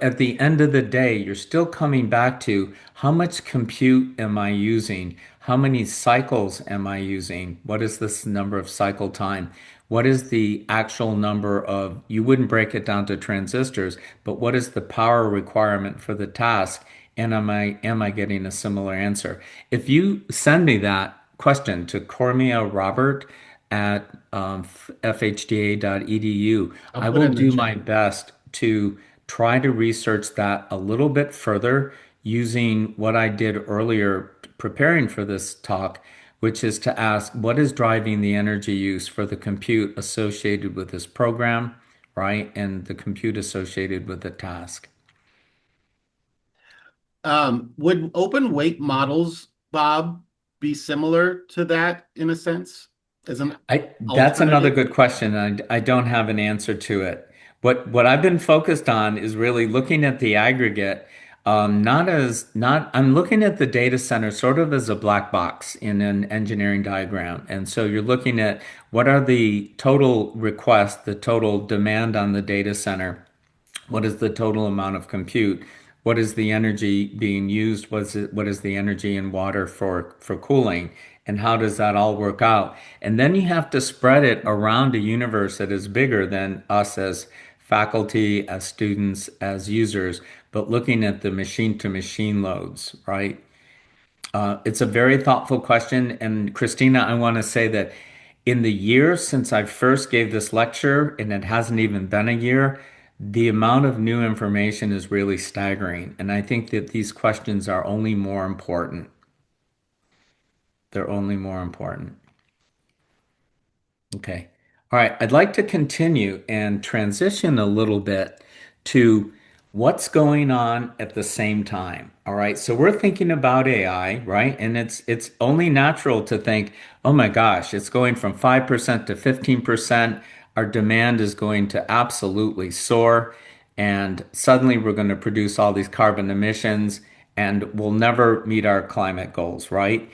at the end of the day, you're still coming back to how much compute am I using? How many cycles am I using? What is this number of cycle time? What is the actual number of, you wouldn't break it down to transistors, but what is the power requirement for the task? And am I getting a similar answer? If you send me that question to Cormia Robert at fhda.edu, I'll I put it will in the do my chat. best to try to research that a little bit further using what I did earlier preparing for this talk, which is to ask what is driving the energy use for the compute associated with this program, right? And the compute associated with the task. Would open weight models, Bob, be similar to that in a sense as an That's another alternative? good question. I don't have an answer to it. What I've been focused on is really looking at the aggregate, not I'm looking at the data center sort of as a black box in an engineering diagram. And so you're looking at what are the total requests, the total demand on the data center. What is the total amount of compute? What is the energy being used? What is the energy in water for cooling? And how does that all work out? And then you have to spread it around a universe that is bigger than us as faculty, as students, as users, but looking at the machine to machine loads, right? It's a very thoughtful question. And Christina, I want to say that in the year since I first gave this lecture, and it hasn't even been a year, the amount of new information is really staggering. And I think that these questions are only more important. They're only more important. Okay. All right. I'd like to continue and transition a little bit to what's going on at the same time. All right. So we're thinking about AI, right? And it's only natural to think, oh my gosh, it's going from 5% to 15%. Our demand is going to absolutely soar. And suddenly we're going to produce all these carbon emissions and we'll never meet our climate goals, right?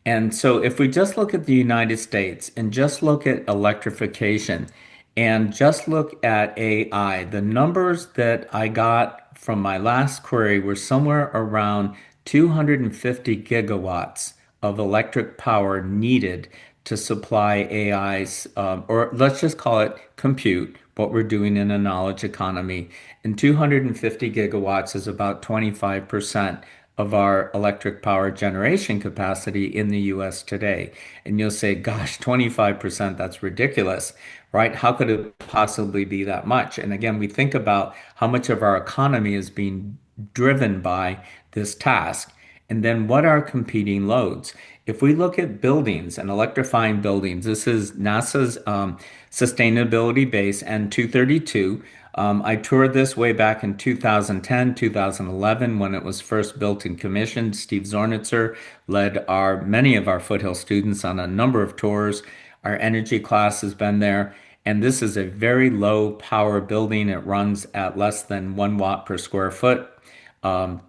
And so, if we just look at the United States and just look at electrification and just look at AI, the numbers that I got from my last query were somewhere around 250 gigawatts of electric power needed to supply AI's, or let's just call it compute, what we're doing in a knowledge economy. And 250 gigawatts is about 25% of our electric power generation capacity in the US today. And you'll say, gosh, 25%, that's ridiculous, right? How could it possibly be that much? And again, we think about how much of our economy is being driven by this task. And then what are competing loads? If we look at buildings and electrifying buildings, this is NASA's sustainability base N232. I toured this way back in 2010, 2011 when it was first built and commissioned. Steve Zornitzer led many of our Foothill students on a number of tours. Our energy class has been there. And this is a very low power building. It runs at less than 1 watt per square foot um,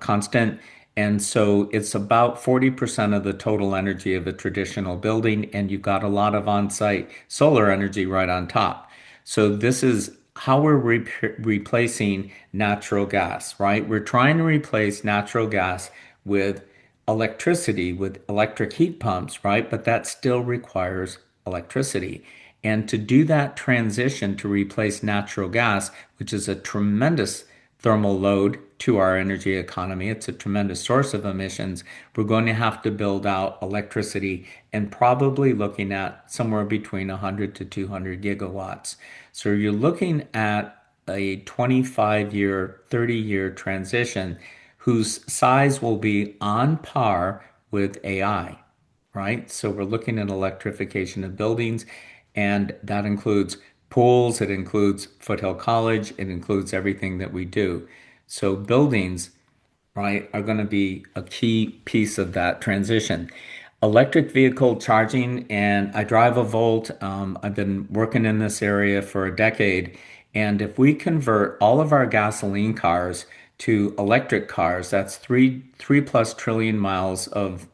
constant. And so it's about 40% of the total energy of a traditional building, and you've got a lot of on-site solar energy right on top. So this is how we're replacing natural gas, right? We're trying to replace natural gas with electricity, with electric heat pumps, right? But that still requires electricity. And to do that transition to replace natural gas, which is a tremendous thermal load to our energy economy, it's a tremendous source of emissions. We're going to have to build out electricity and probably looking at somewhere between 100 to 200 gigawatts. So you're looking at a 25-year, 30-year transition whose size will be on par with AI, right? So we're looking at electrification of buildings, and that includes pools, it includes Foothill College, it includes everything that we do. So buildings, right, are going to be a key piece of that transition. Electric vehicle charging, and I drive a Volt. I've been working in this area for a decade. And if we convert all of our gasoline cars to electric cars, that's three plus trillion miles of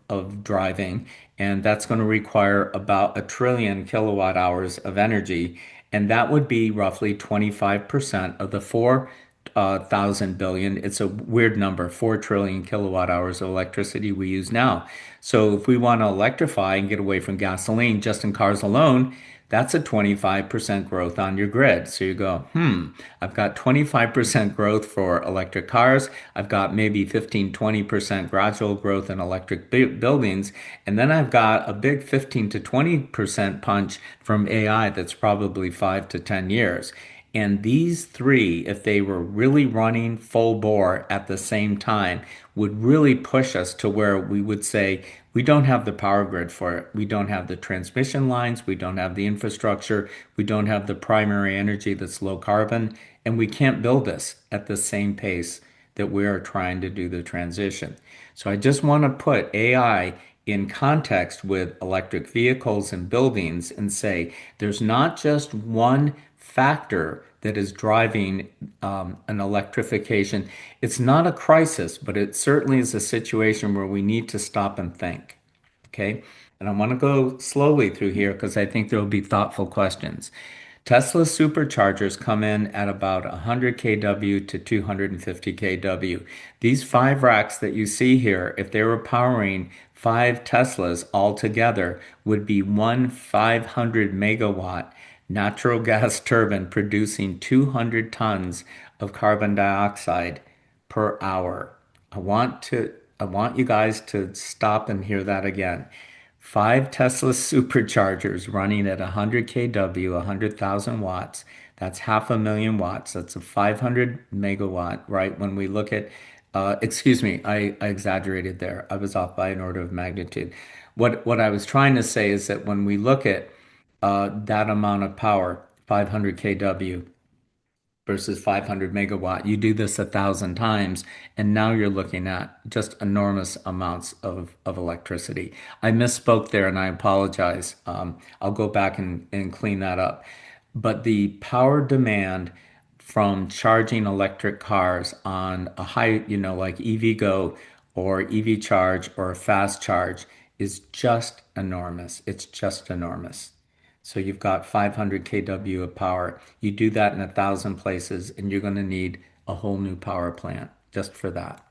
driving. And that's going to require about a trillion kilowatt hours of energy. And that would be roughly 25% of the 4,000 billion. It's a weird number, 4 trillion kilowatt hours of electricity we use now. So if we want to electrify and get away from gasoline just in cars alone, that's a 25% growth on your grid. So you go, I've got 25% growth for electric cars. I've got maybe 15, 20% gradual growth in electric buildings. And then I've got a big 15 to 20% punch from AI that's probably 5 to 10 years. And these three, if they were really running full bore at the same time, would really push us to where we would say, we don't have the power grid for it. We don't have the transmission lines. We don't have the infrastructure. We don't have the primary energy that's low carbon. And we can't build this at the same pace that we are trying to do the transition. So I just want to put AI in context with electric vehicles and buildings and say there's not just one factor that is driving an electrification. It's not a crisis, but it certainly is a situation where we need to stop and think. Okay. And I want to go slowly through here because I think there will be thoughtful questions. Tesla superchargers come in at about 100 kW to 250 kW. These five racks that you see here, if they were powering five Teslas all together, would be one 500 megawatt natural gas turbine producing 200 tons of carbon dioxide per hour. I want you guys to stop and hear that again. Five Tesla superchargers running at 100 kW, 100,000 watts. That's 500,000 watts. That's a 500 megawatt, right? When we look at, excuse me, I exaggerated there. I was off by an order of magnitude. What I was trying to say is that when we look at that amount of power, 500 kW versus 500 megawatt. You do this 1,000 times, and now you're looking at just enormous amounts of electricity. I misspoke there, and I apologize. I'll go back and clean that up. But the power demand from charging electric cars on a high, like EVgo or EV charge or a fast charge is just enormous. It's just enormous. So you've got 500 kW of power. You do that in 1,000 places, and you're going to need a whole new power plant just for that.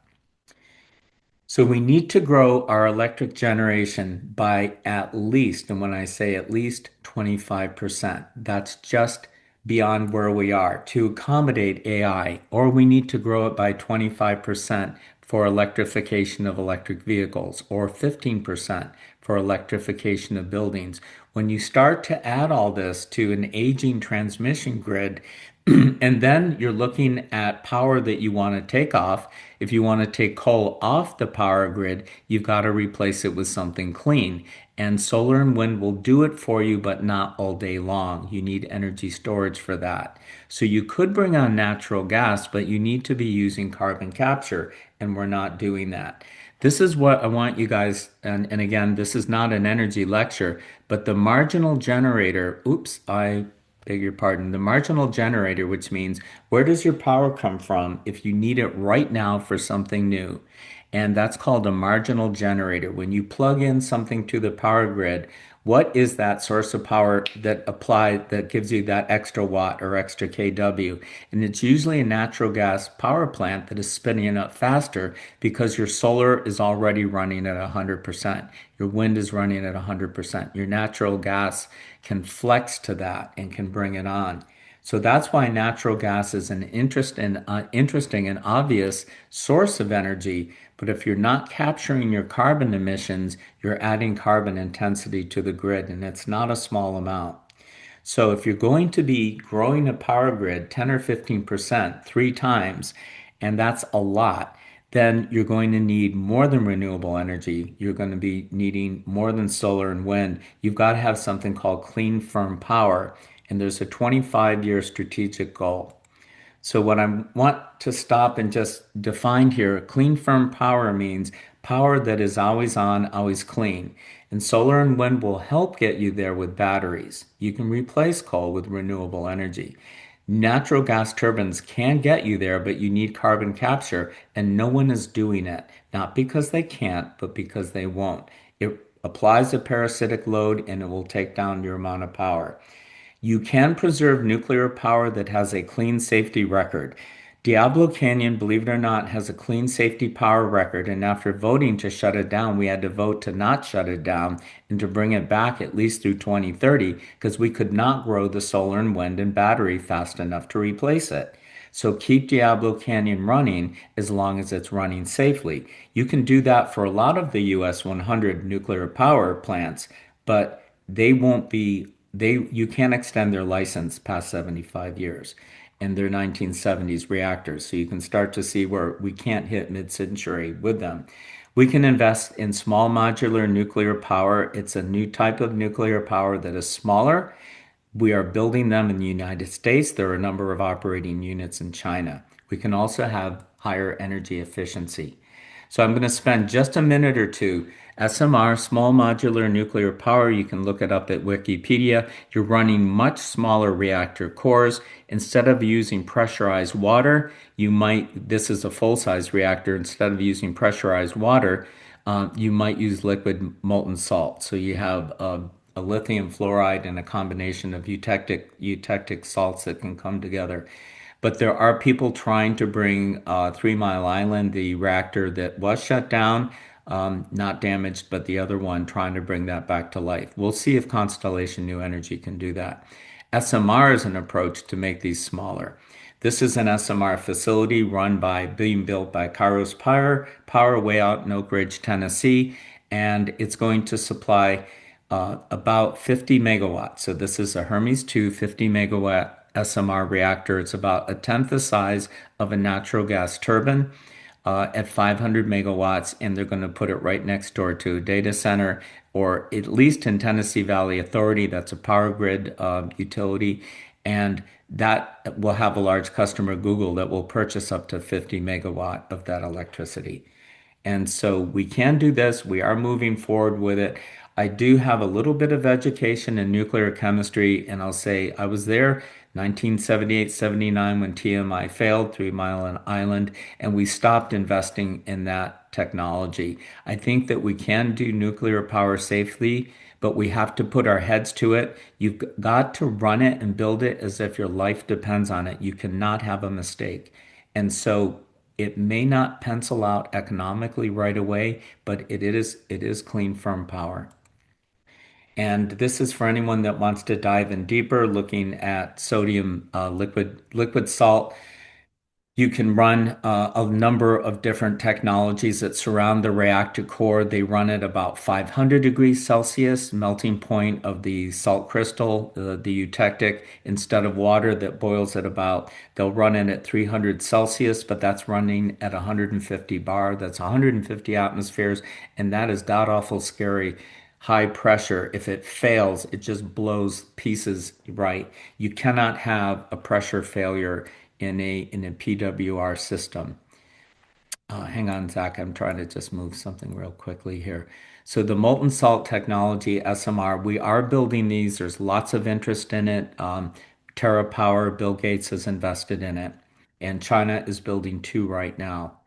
So we need to grow our electric generation by at least, and when I say at least 25%, that's just beyond where we are to accommodate AI, or we need to grow it by 25% for electrification of electric vehicles, or 15% for electrification of buildings. When you start to add all this to an aging transmission grid, and then you're looking at power that you want to take off. If you want to take coal off the power grid, you've got to replace it with something clean. And solar and wind will do it for you, but not all day long. You need energy storage for that. So you could bring on natural gas, but you need to be using carbon capture, and we're not doing that. This is what I want you guys, and again, this is not an energy lecture, but the marginal generator, oops, I beg your pardon, the marginal generator, which means where does your power come from if you need it right now for something new? and that's called a marginal generator. When you plug in something to the power grid, what is that source of power that gives you that extra watt or extra kW? And it's usually a natural gas power plant that is spinning up faster because your solar is already running at 100%. Your wind is running at 100%. Your natural gas can flex to that and can bring it on. So that's why natural gas is an interesting and obvious source of energy. But if you're not capturing your carbon emissions, you're adding carbon intensity to the grid, and it's not a small amount. So if you're going to be growing a power grid 10 or 15% 3 times, and that's a lot, then you're going to need more than renewable energy. You're going to be needing more than solar and wind. You've got to have something called clean, firm power, and there's a 25-year strategic goal. So what I want to stop and just define here, clean firm power means power that is always on, always clean. And solar and wind will help get you there with batteries. You can replace coal with renewable energy. Natural gas turbines can get you there, but you need carbon capture, and no one is doing it. Not because they can't, but because they won't. It applies a parasitic load and it will take down your amount of power. You can preserve nuclear power that has a clean safety record. Diablo Canyon, believe it or not, has a clean safety power record, and after voting to shut it down, we had to vote to not shut it down and to bring it back at least through 2030 because we could not grow the solar and wind and battery fast enough to replace it. So keep Diablo Canyon running as long as it's running safely. You can do that for a lot of the US 100 nuclear power plants, but they won't be you can't extend their license past 75 years and they're 1970s reactors. So you can start to see where we can't hit mid-century with them. We can invest in small modular nuclear power. It's a new type of nuclear power that is smaller. We are building them in the United States. There are a number of operating units in China. We can also have higher energy efficiency. So I'm going to spend just a minute or two. SMR, small modular nuclear power, you can look it up at Wikipedia. You're running much smaller reactor cores. Instead of using pressurized water, this is a full-size reactor. Instead of using pressurized water, you might use liquid molten salt. So you have a lithium fluoride and a combination of eutectic salts that can come together. But there are people trying to bring 3 Mile Island, the reactor that was shut down, not damaged, but the other one, trying to bring that back to life. We'll see if Constellation New Energy can do that. SMR is an approach to make these smaller. This is an SMR facility being built by Kairos Power way out in Oak Ridge, Tennessee, and it's going to supply about 50 megawatts. So this is a Hermes 2 50 megawatt SMR reactor. It's about a tenth the size of a natural gas turbine at 500 megawatts, and they're going to put it right next door to a data center, or at least in Tennessee Valley Authority, that's a power grid utility, and that will have a large customer, Google, that will purchase up to 50 megawatt of that electricity. And so we can do this. We are moving forward with it. I do have a little bit of education in nuclear chemistry, and I'll say I was there 1978, 79 when TMI failed, 3 Mile Island, and we stopped investing in that technology. I think that we can do nuclear power safely, but we have to put our heads to it. You've got to run it and build it as if your life depends on it. You cannot have a mistake. And so it may not pencil out economically right away, but it is clean, firm power. And this is for anyone that wants to dive in deeper, looking at sodium liquid salt. You can run a number of different technologies that surround the reactor core. They run at about 500 degrees Celsius, melting point of the salt crystal, the eutectic, instead of water that boils at they'll run it at 300 Celsius, but that's running at 150 bar. That's 150 atmospheres, and that is god awful scary. High pressure. If it fails, it just blows pieces right. You cannot have a pressure failure in a PWR system. Hang on, Zach. I'm trying to just move something real quickly here. So the molten salt technology, SMR, we are building these. There's lots of interest in it. TerraPower, Bill Gates has invested in it, and China is building two right now.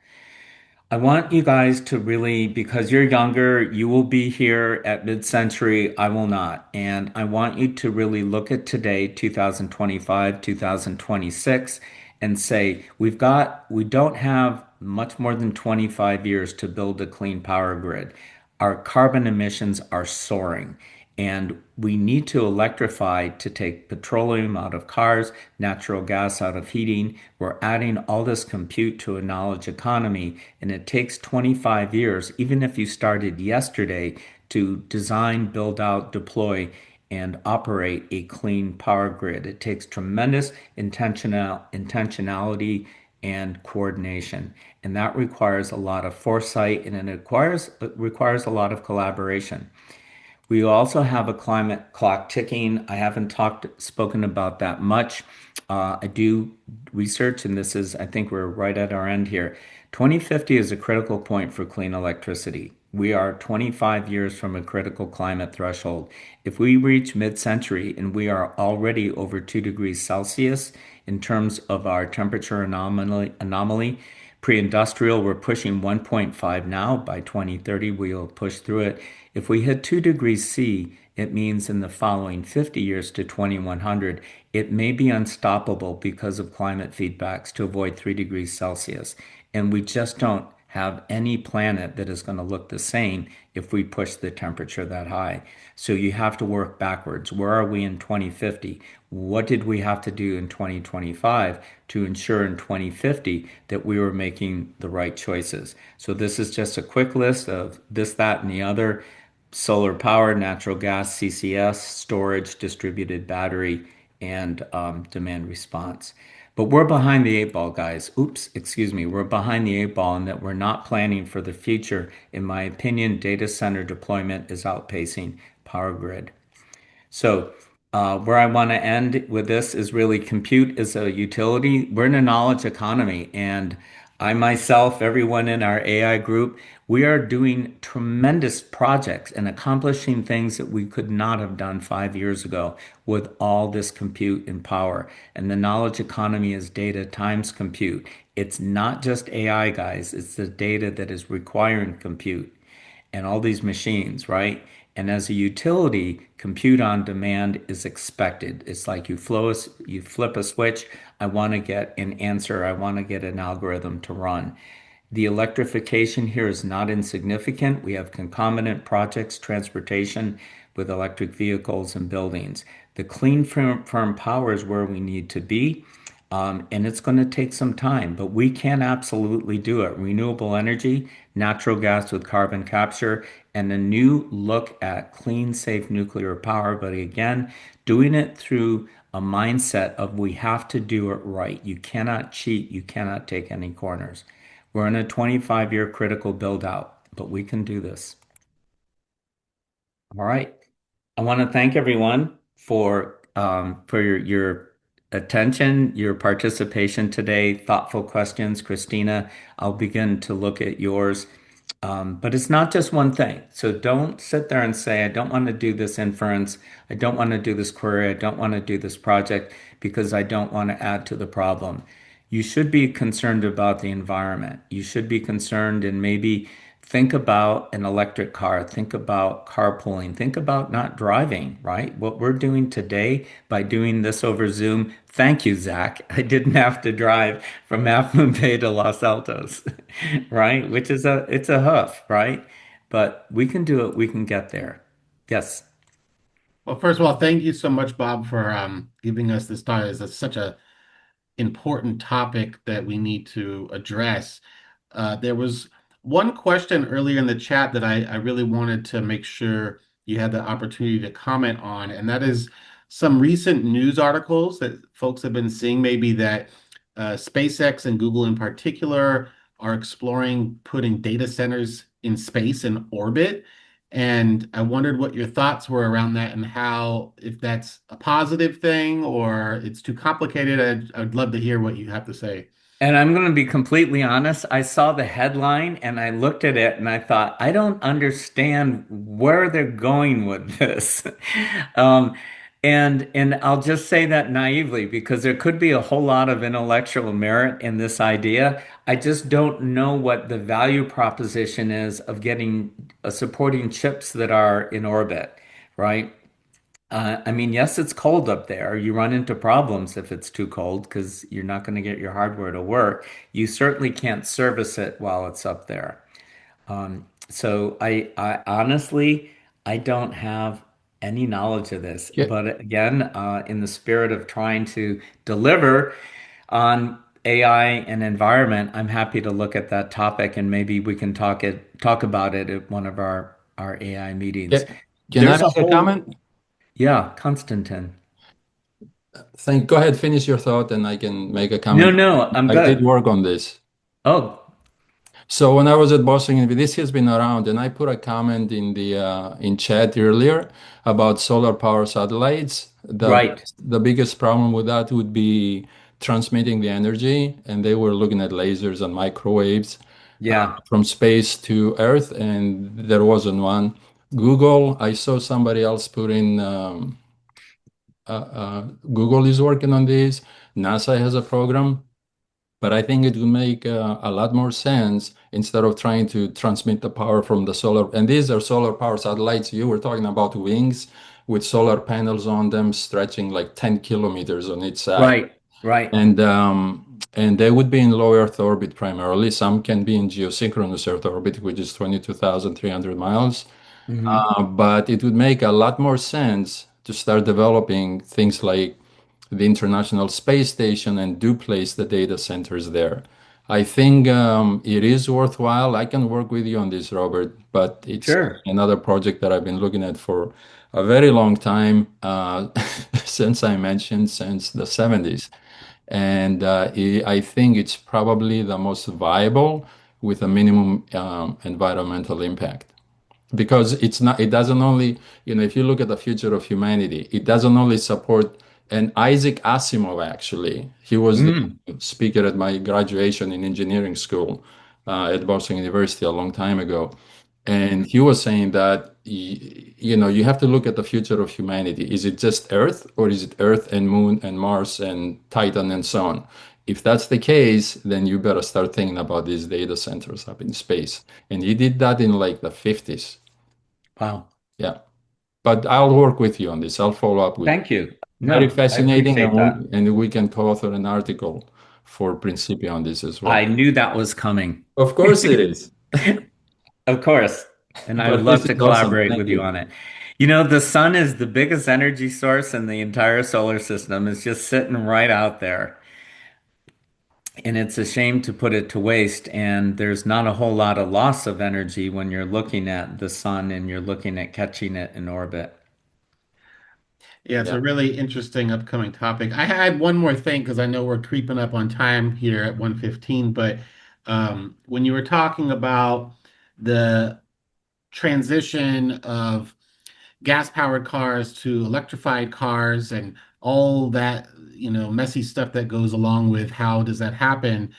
I want you guys to really, because you're younger, you will be here at mid-century, I will not. And I want you to really look at today, 2025, 2026, and say, we don't have much more than 25 years to build a clean power grid. Our carbon emissions are soaring. And we need to electrify to take petroleum out of cars, natural gas out of heating. We're adding all this compute to a knowledge economy, and it takes 25 years, even if you started yesterday, to design, build out, deploy, and operate a clean power grid. It takes tremendous intentionality and coordination, and that requires a lot of foresight and it requires a lot of collaboration. We also have a climate clock ticking. I haven't spoken about that much. I do research, and I think we're right at our end here. 2050 is a critical point for clean electricity. We are 25 years from a critical climate threshold. If we reach mid-century and we are already over 2 degrees Celsius in terms of our temperature anomaly, pre-industrial, we're pushing 1.5 now. By 2030, we'll push through it. If we hit 2 degrees C, it means in the following 50 years to 2100, it may be unstoppable because of climate feedbacks to avoid 3 degrees Celsius. And we just don't have any planet that is going to look the same if we push the temperature that high. So you have to work backwards. Where are we in 2050? What did we have to do in 2025 to ensure in 2050 that we were making the right choices? So this is just a quick list of this, that, and the other: solar power, natural gas, CCS, storage, distributed battery, and demand response. But we're behind the eight ball, guys. Oops, excuse me. We're behind the eight ball in that we're not planning for the future. In my opinion, data center deployment is outpacing power grid. So, where I want to end with this is really compute is a utility. We're in a knowledge economy, and I myself, everyone in our AI group, we are doing tremendous projects and accomplishing things that we could not have done 5 years ago with all this compute and power. And the knowledge economy is data times compute. It's not just AI, guys, it's the data that is requiring compute and all these machines, right? And as a utility, compute on demand is expected. It's like you flip a switch. I want to get an answer. I want to get an algorithm to run. The electrification here is not insignificant. We have concomitant projects, transportation with electric vehicles and buildings. The clean firm power is where we need to be. And it's going to take some time, but we can absolutely do it. Renewable energy, natural gas with carbon capture, and a new look at clean, safe nuclear power. But again, doing it through a mindset of we have to do it right. You cannot cheat. You cannot take any corners. We're in a 25-year critical build out, but we can do this. All right. I want to thank everyone for your attention, your participation today, thoughtful questions. Christina, I'll begin to look at yours. But it's not just one thing. So don't sit there and say, I don't want to do this inference. I don't want to do this query. I don't want to do this project because I don't want to add to the problem. You should be concerned about the environment. You should be concerned and maybe think about an electric car, think about carpooling, think about not driving, right? What we're doing today by doing this over Zoom. Thank you, Zach. I didn't have to drive from Half Moon Bay to Los Altos, right? Which is it's a hoof, right? But we can do it. We can get there. Yes. Well, first of all, thank you so much, Bob, for giving us this time. It's such a important topic that we need to address. There was one question earlier in the chat that I really wanted to make sure you had the opportunity to comment on, and that is some recent news articles that folks have been seeing, maybe that SpaceX and Google in particular are exploring putting data centers in space in orbit. And I wondered what your thoughts were around that and how, if that's a positive thing or it's too complicated. I'd love to hear what you have to say. And I'm going to be completely honest. I saw the headline and I looked at it and I thought, I don't understand where they're going with this. Um, And I'll just say that naively because there could be a whole lot of intellectual merit in this idea. I just don't know what the value proposition is of getting supporting chips that are in orbit, right? I mean, yes, it's cold up there. You run into problems if it's too cold because you're not going to get your hardware to work. You certainly can't service it while it's up there. So I honestly, I don't have any knowledge of this. Yeah. But again, in the spirit of trying to deliver on AI and environment, I'm happy to look at that topic and maybe we can talk about it at one of our AI meetings. Can I There's a make a whole, comment? yeah, Konstantin. Go ahead, finish your thought, and I can make a No, comment. no, I'm I did good. work on this. Oh, So when I was at Boston, this has been around, and I put a comment in chat earlier about solar power satellites. right. The biggest problem with that would be transmitting the energy, and they were looking at lasers and microwaves Yeah. from space to Earth, and there wasn't one. Google, I saw somebody else put in. Google is working on this. NASA has a program. But I think it would make a lot more sense instead of trying to transmit the power from the solar. And these are solar power satellites. You were talking about wings with solar panels on them stretching like 10 kilometers on each side. Right. Right. And they would be in low Earth orbit primarily. Some can be in geosynchronous Earth orbit, which is 22,300 miles. Hmm. But it would make a lot more sense to start developing things like the International Space Station and do place the data centers there. I think it is worthwhile. I can work with you on this, Robert, but it's Sure. another project that I've been looking at for a very long time, since the 70s. And I think it's probably the most viable with a minimum environmental impact because it doesn't only, if you look at the future of humanity, it doesn't only support, and Isaac Asimov, actually, he was the Mm. speaker at my graduation in engineering school at Boston University a long time ago. And he was saying that, you have to look at the future of humanity. Is it just Earth, or is it Earth and Moon and Mars and Titan and so on? If that's the case, then you better start thinking about these data centers up in space. And he did that in like the 50s. Wow. Yeah, but I'll work with you on this. I'll follow up with you. Thank you. Very No, I fascinating, appreciate that. and we can co-author an article for Principia on this as I well. knew that was coming. Of course it is. Of course. And I would But this love to is awesome. collaborate Thank with you you. on it. You know, the sun is the biggest energy source in the entire solar system. It's just sitting right out there. And it's a shame to put it to waste. And there's not a whole lot of loss of energy when you're looking at the sun and you're looking at catching it in orbit. Yeah, it's Yeah. a really interesting upcoming topic. I had one more thing because I know we're creeping up on time here at 1:15, but when you were talking about the transition of gas-powered cars to electrified cars and all that, messy stuff that goes along with how does that happen?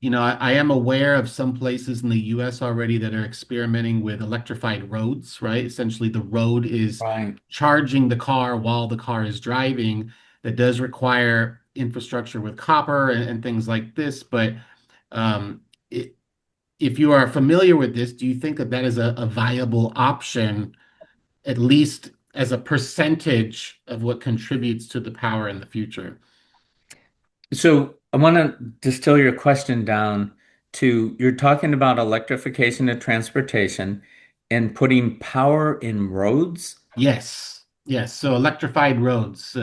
I am aware of some places in the US already that are experimenting with electrified roads, right? Essentially, the road is Right. charging the car while the car is driving. That does require infrastructure with copper and things like this. But um, it, if you are familiar with this, do you think that that is a viable option, at least as a percentage of what contributes to the power in the future? So I want to distill your question down to you're talking about electrification of transportation and putting power in roads. Yes, yes. So electrified roads.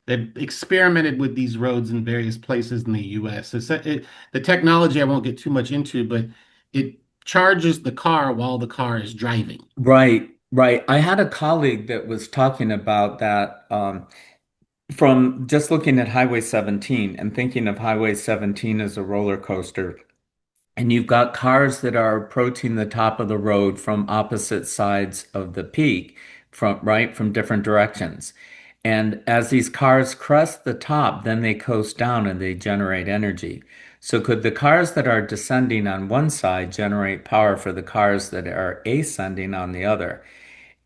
They've experimented with these roads in various places in the US. The technology I won't get too much into, but it charges the car while the car is driving. Right, right. I had a colleague that was talking about that from just looking at Highway 17 and thinking of Highway 17 as a roller coaster. And you've got cars that are approaching the top of the road from opposite sides of the peak, from different directions. And as these cars crest the top, then they coast down and they generate energy. So could the cars that are descending on one side generate power for the cars that are ascending on the other?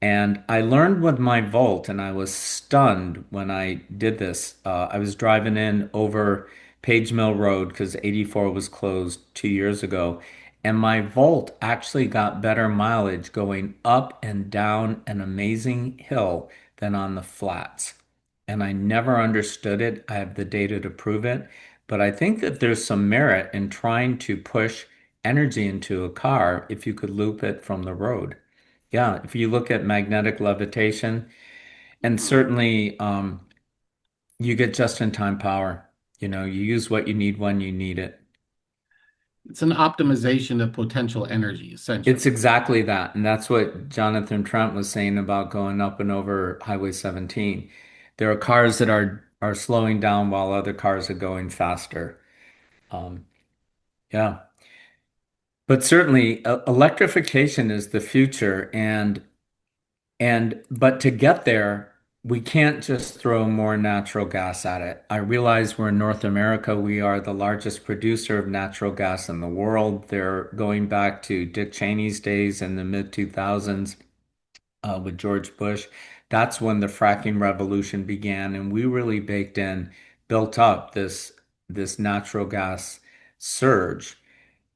And I learned with my Volt, and I was stunned when I did this. I was driving in over Page Mill Road because 84 was closed 2 years ago. And my Volt actually got better mileage going up and down an amazing hill than on the flats. And I never understood it. I have the data to prove it. But I think that there's some merit in trying to push energy into a car if you could loop it from the road. Yeah, if you look at magnetic levitation, and certainly you get just-in-time power. You use what you need when you need it. It's an optimization of potential energy, It's essentially. exactly that. And that's what Jonathan Trent was saying about going up and over Highway 17. There are cars that are slowing down while other cars are going faster. Um, yeah. But certainly electrification is the future, but to get there, we can't just throw more natural gas at it. I realize we're in North America. We are the largest producer of natural gas in the world. They're going back to Dick Cheney's days in the mid 2000s with George Bush. That's when the fracking revolution began, and we really built up this natural gas surge.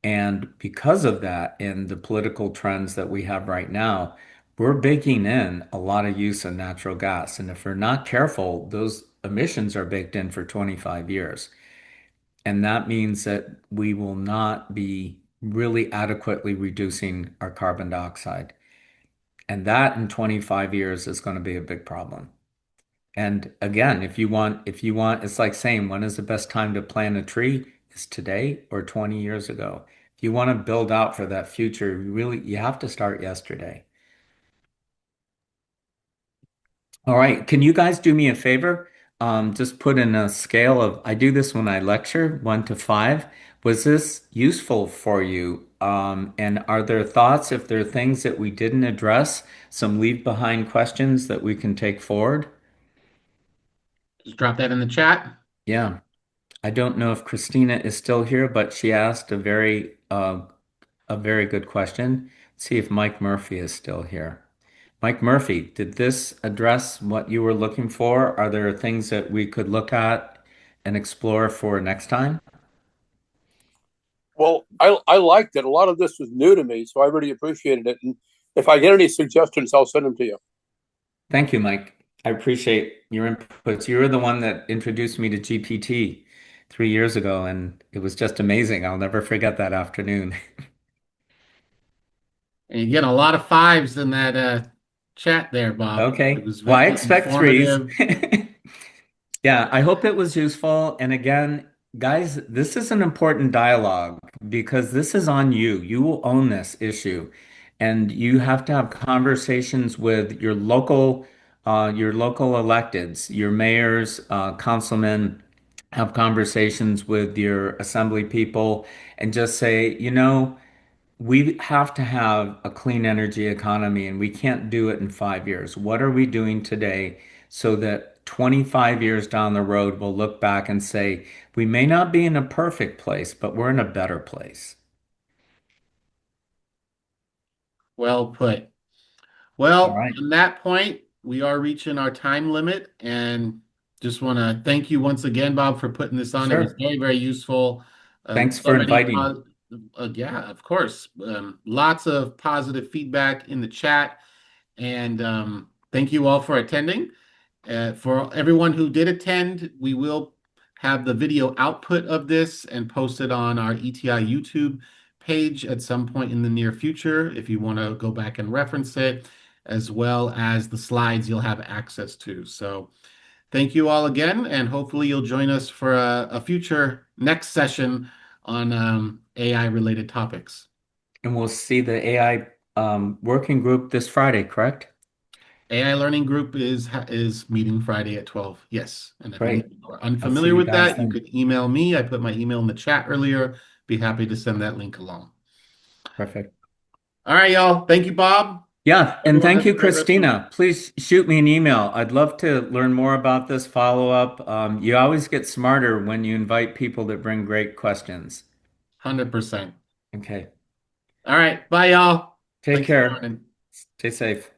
And because of that, and the political trends that we have right now, we're baking in a lot of use of natural gas. And if we're not careful, those emissions are baked in for 25 years. And that means that we will not be really adequately reducing our carbon dioxide. And that in 25 years is going to be a big problem. And again, if you want, it's like saying, when is the best time to plant a tree? Is today or 20 years ago? If you want to build out for that future, you have to start yesterday. All right. Can you guys do me a favor? Just put in a scale of, I do this when I lecture, 1 to 5. Was this useful for you? And are there thoughts, if there are things that we didn't address, some leave behind questions that we can take forward? Just drop that in the chat. Yeah. I don't know if Christina is still here, but she asked a very good question. See if Mike Murphy is still here. Mike Murphy, did this address what you were looking for? Are there things that we could look at and explore for next time? Well, I liked it. A lot of this was new to me, so I really appreciated it. And if I get any suggestions, I'll send them to you. Thank you, Mike. I appreciate your inputs. You were the one that introduced me to GPT 3 years ago, and it was just amazing. I'll never forget that afternoon. And you get a lot of fives in that chat there, Bob. It Okay. was Well, I very expect threes. informative. Yeah, I hope it was useful. And again, guys, this is an important dialogue because this is on you. You will own this issue. And you have to have conversations with your local electeds, your mayors, councilmen, have conversations with your assembly people and just say, we have to have a clean energy economy and we can't do it in 5 years. What are we doing today so that 25 years down the road, we'll look back and say, we may not be in a perfect place, but we're in a better place? Well put. All Well, right. on that point, we are reaching our time limit, and just want to thank you once again, Bob, for putting this on. It was Sure. very, very useful. Thanks So for many, inviting. yeah, of course. Lots of positive feedback in the chat, and thank you all for attending. For everyone who did attend, we will have the video output of this and post it on our ETI YouTube page at some point in the near future if you want to go back and reference it, as well as the slides you'll have access to. So thank you all again, and hopefully you'll join us for a future next session on AI related topics. And we'll see the AI working group this Friday, correct? AI Learning Group is meeting Friday at 12. Yes. And if any Great. people are I'll see unfamiliar you with guys that, you then. could email me. I put my email in the chat earlier. Be happy to send that link along. Perfect. All right, y'all. Thank you, Bob. Yeah, and Everyone thank has a you, great rest of the week. Christina. Please shoot me an email. I'd love to learn more about this follow up. You always get smarter when you invite people that bring great questions. 100%. Okay. All right. Bye, y'all. Take Thanks for care. joining. Stay safe.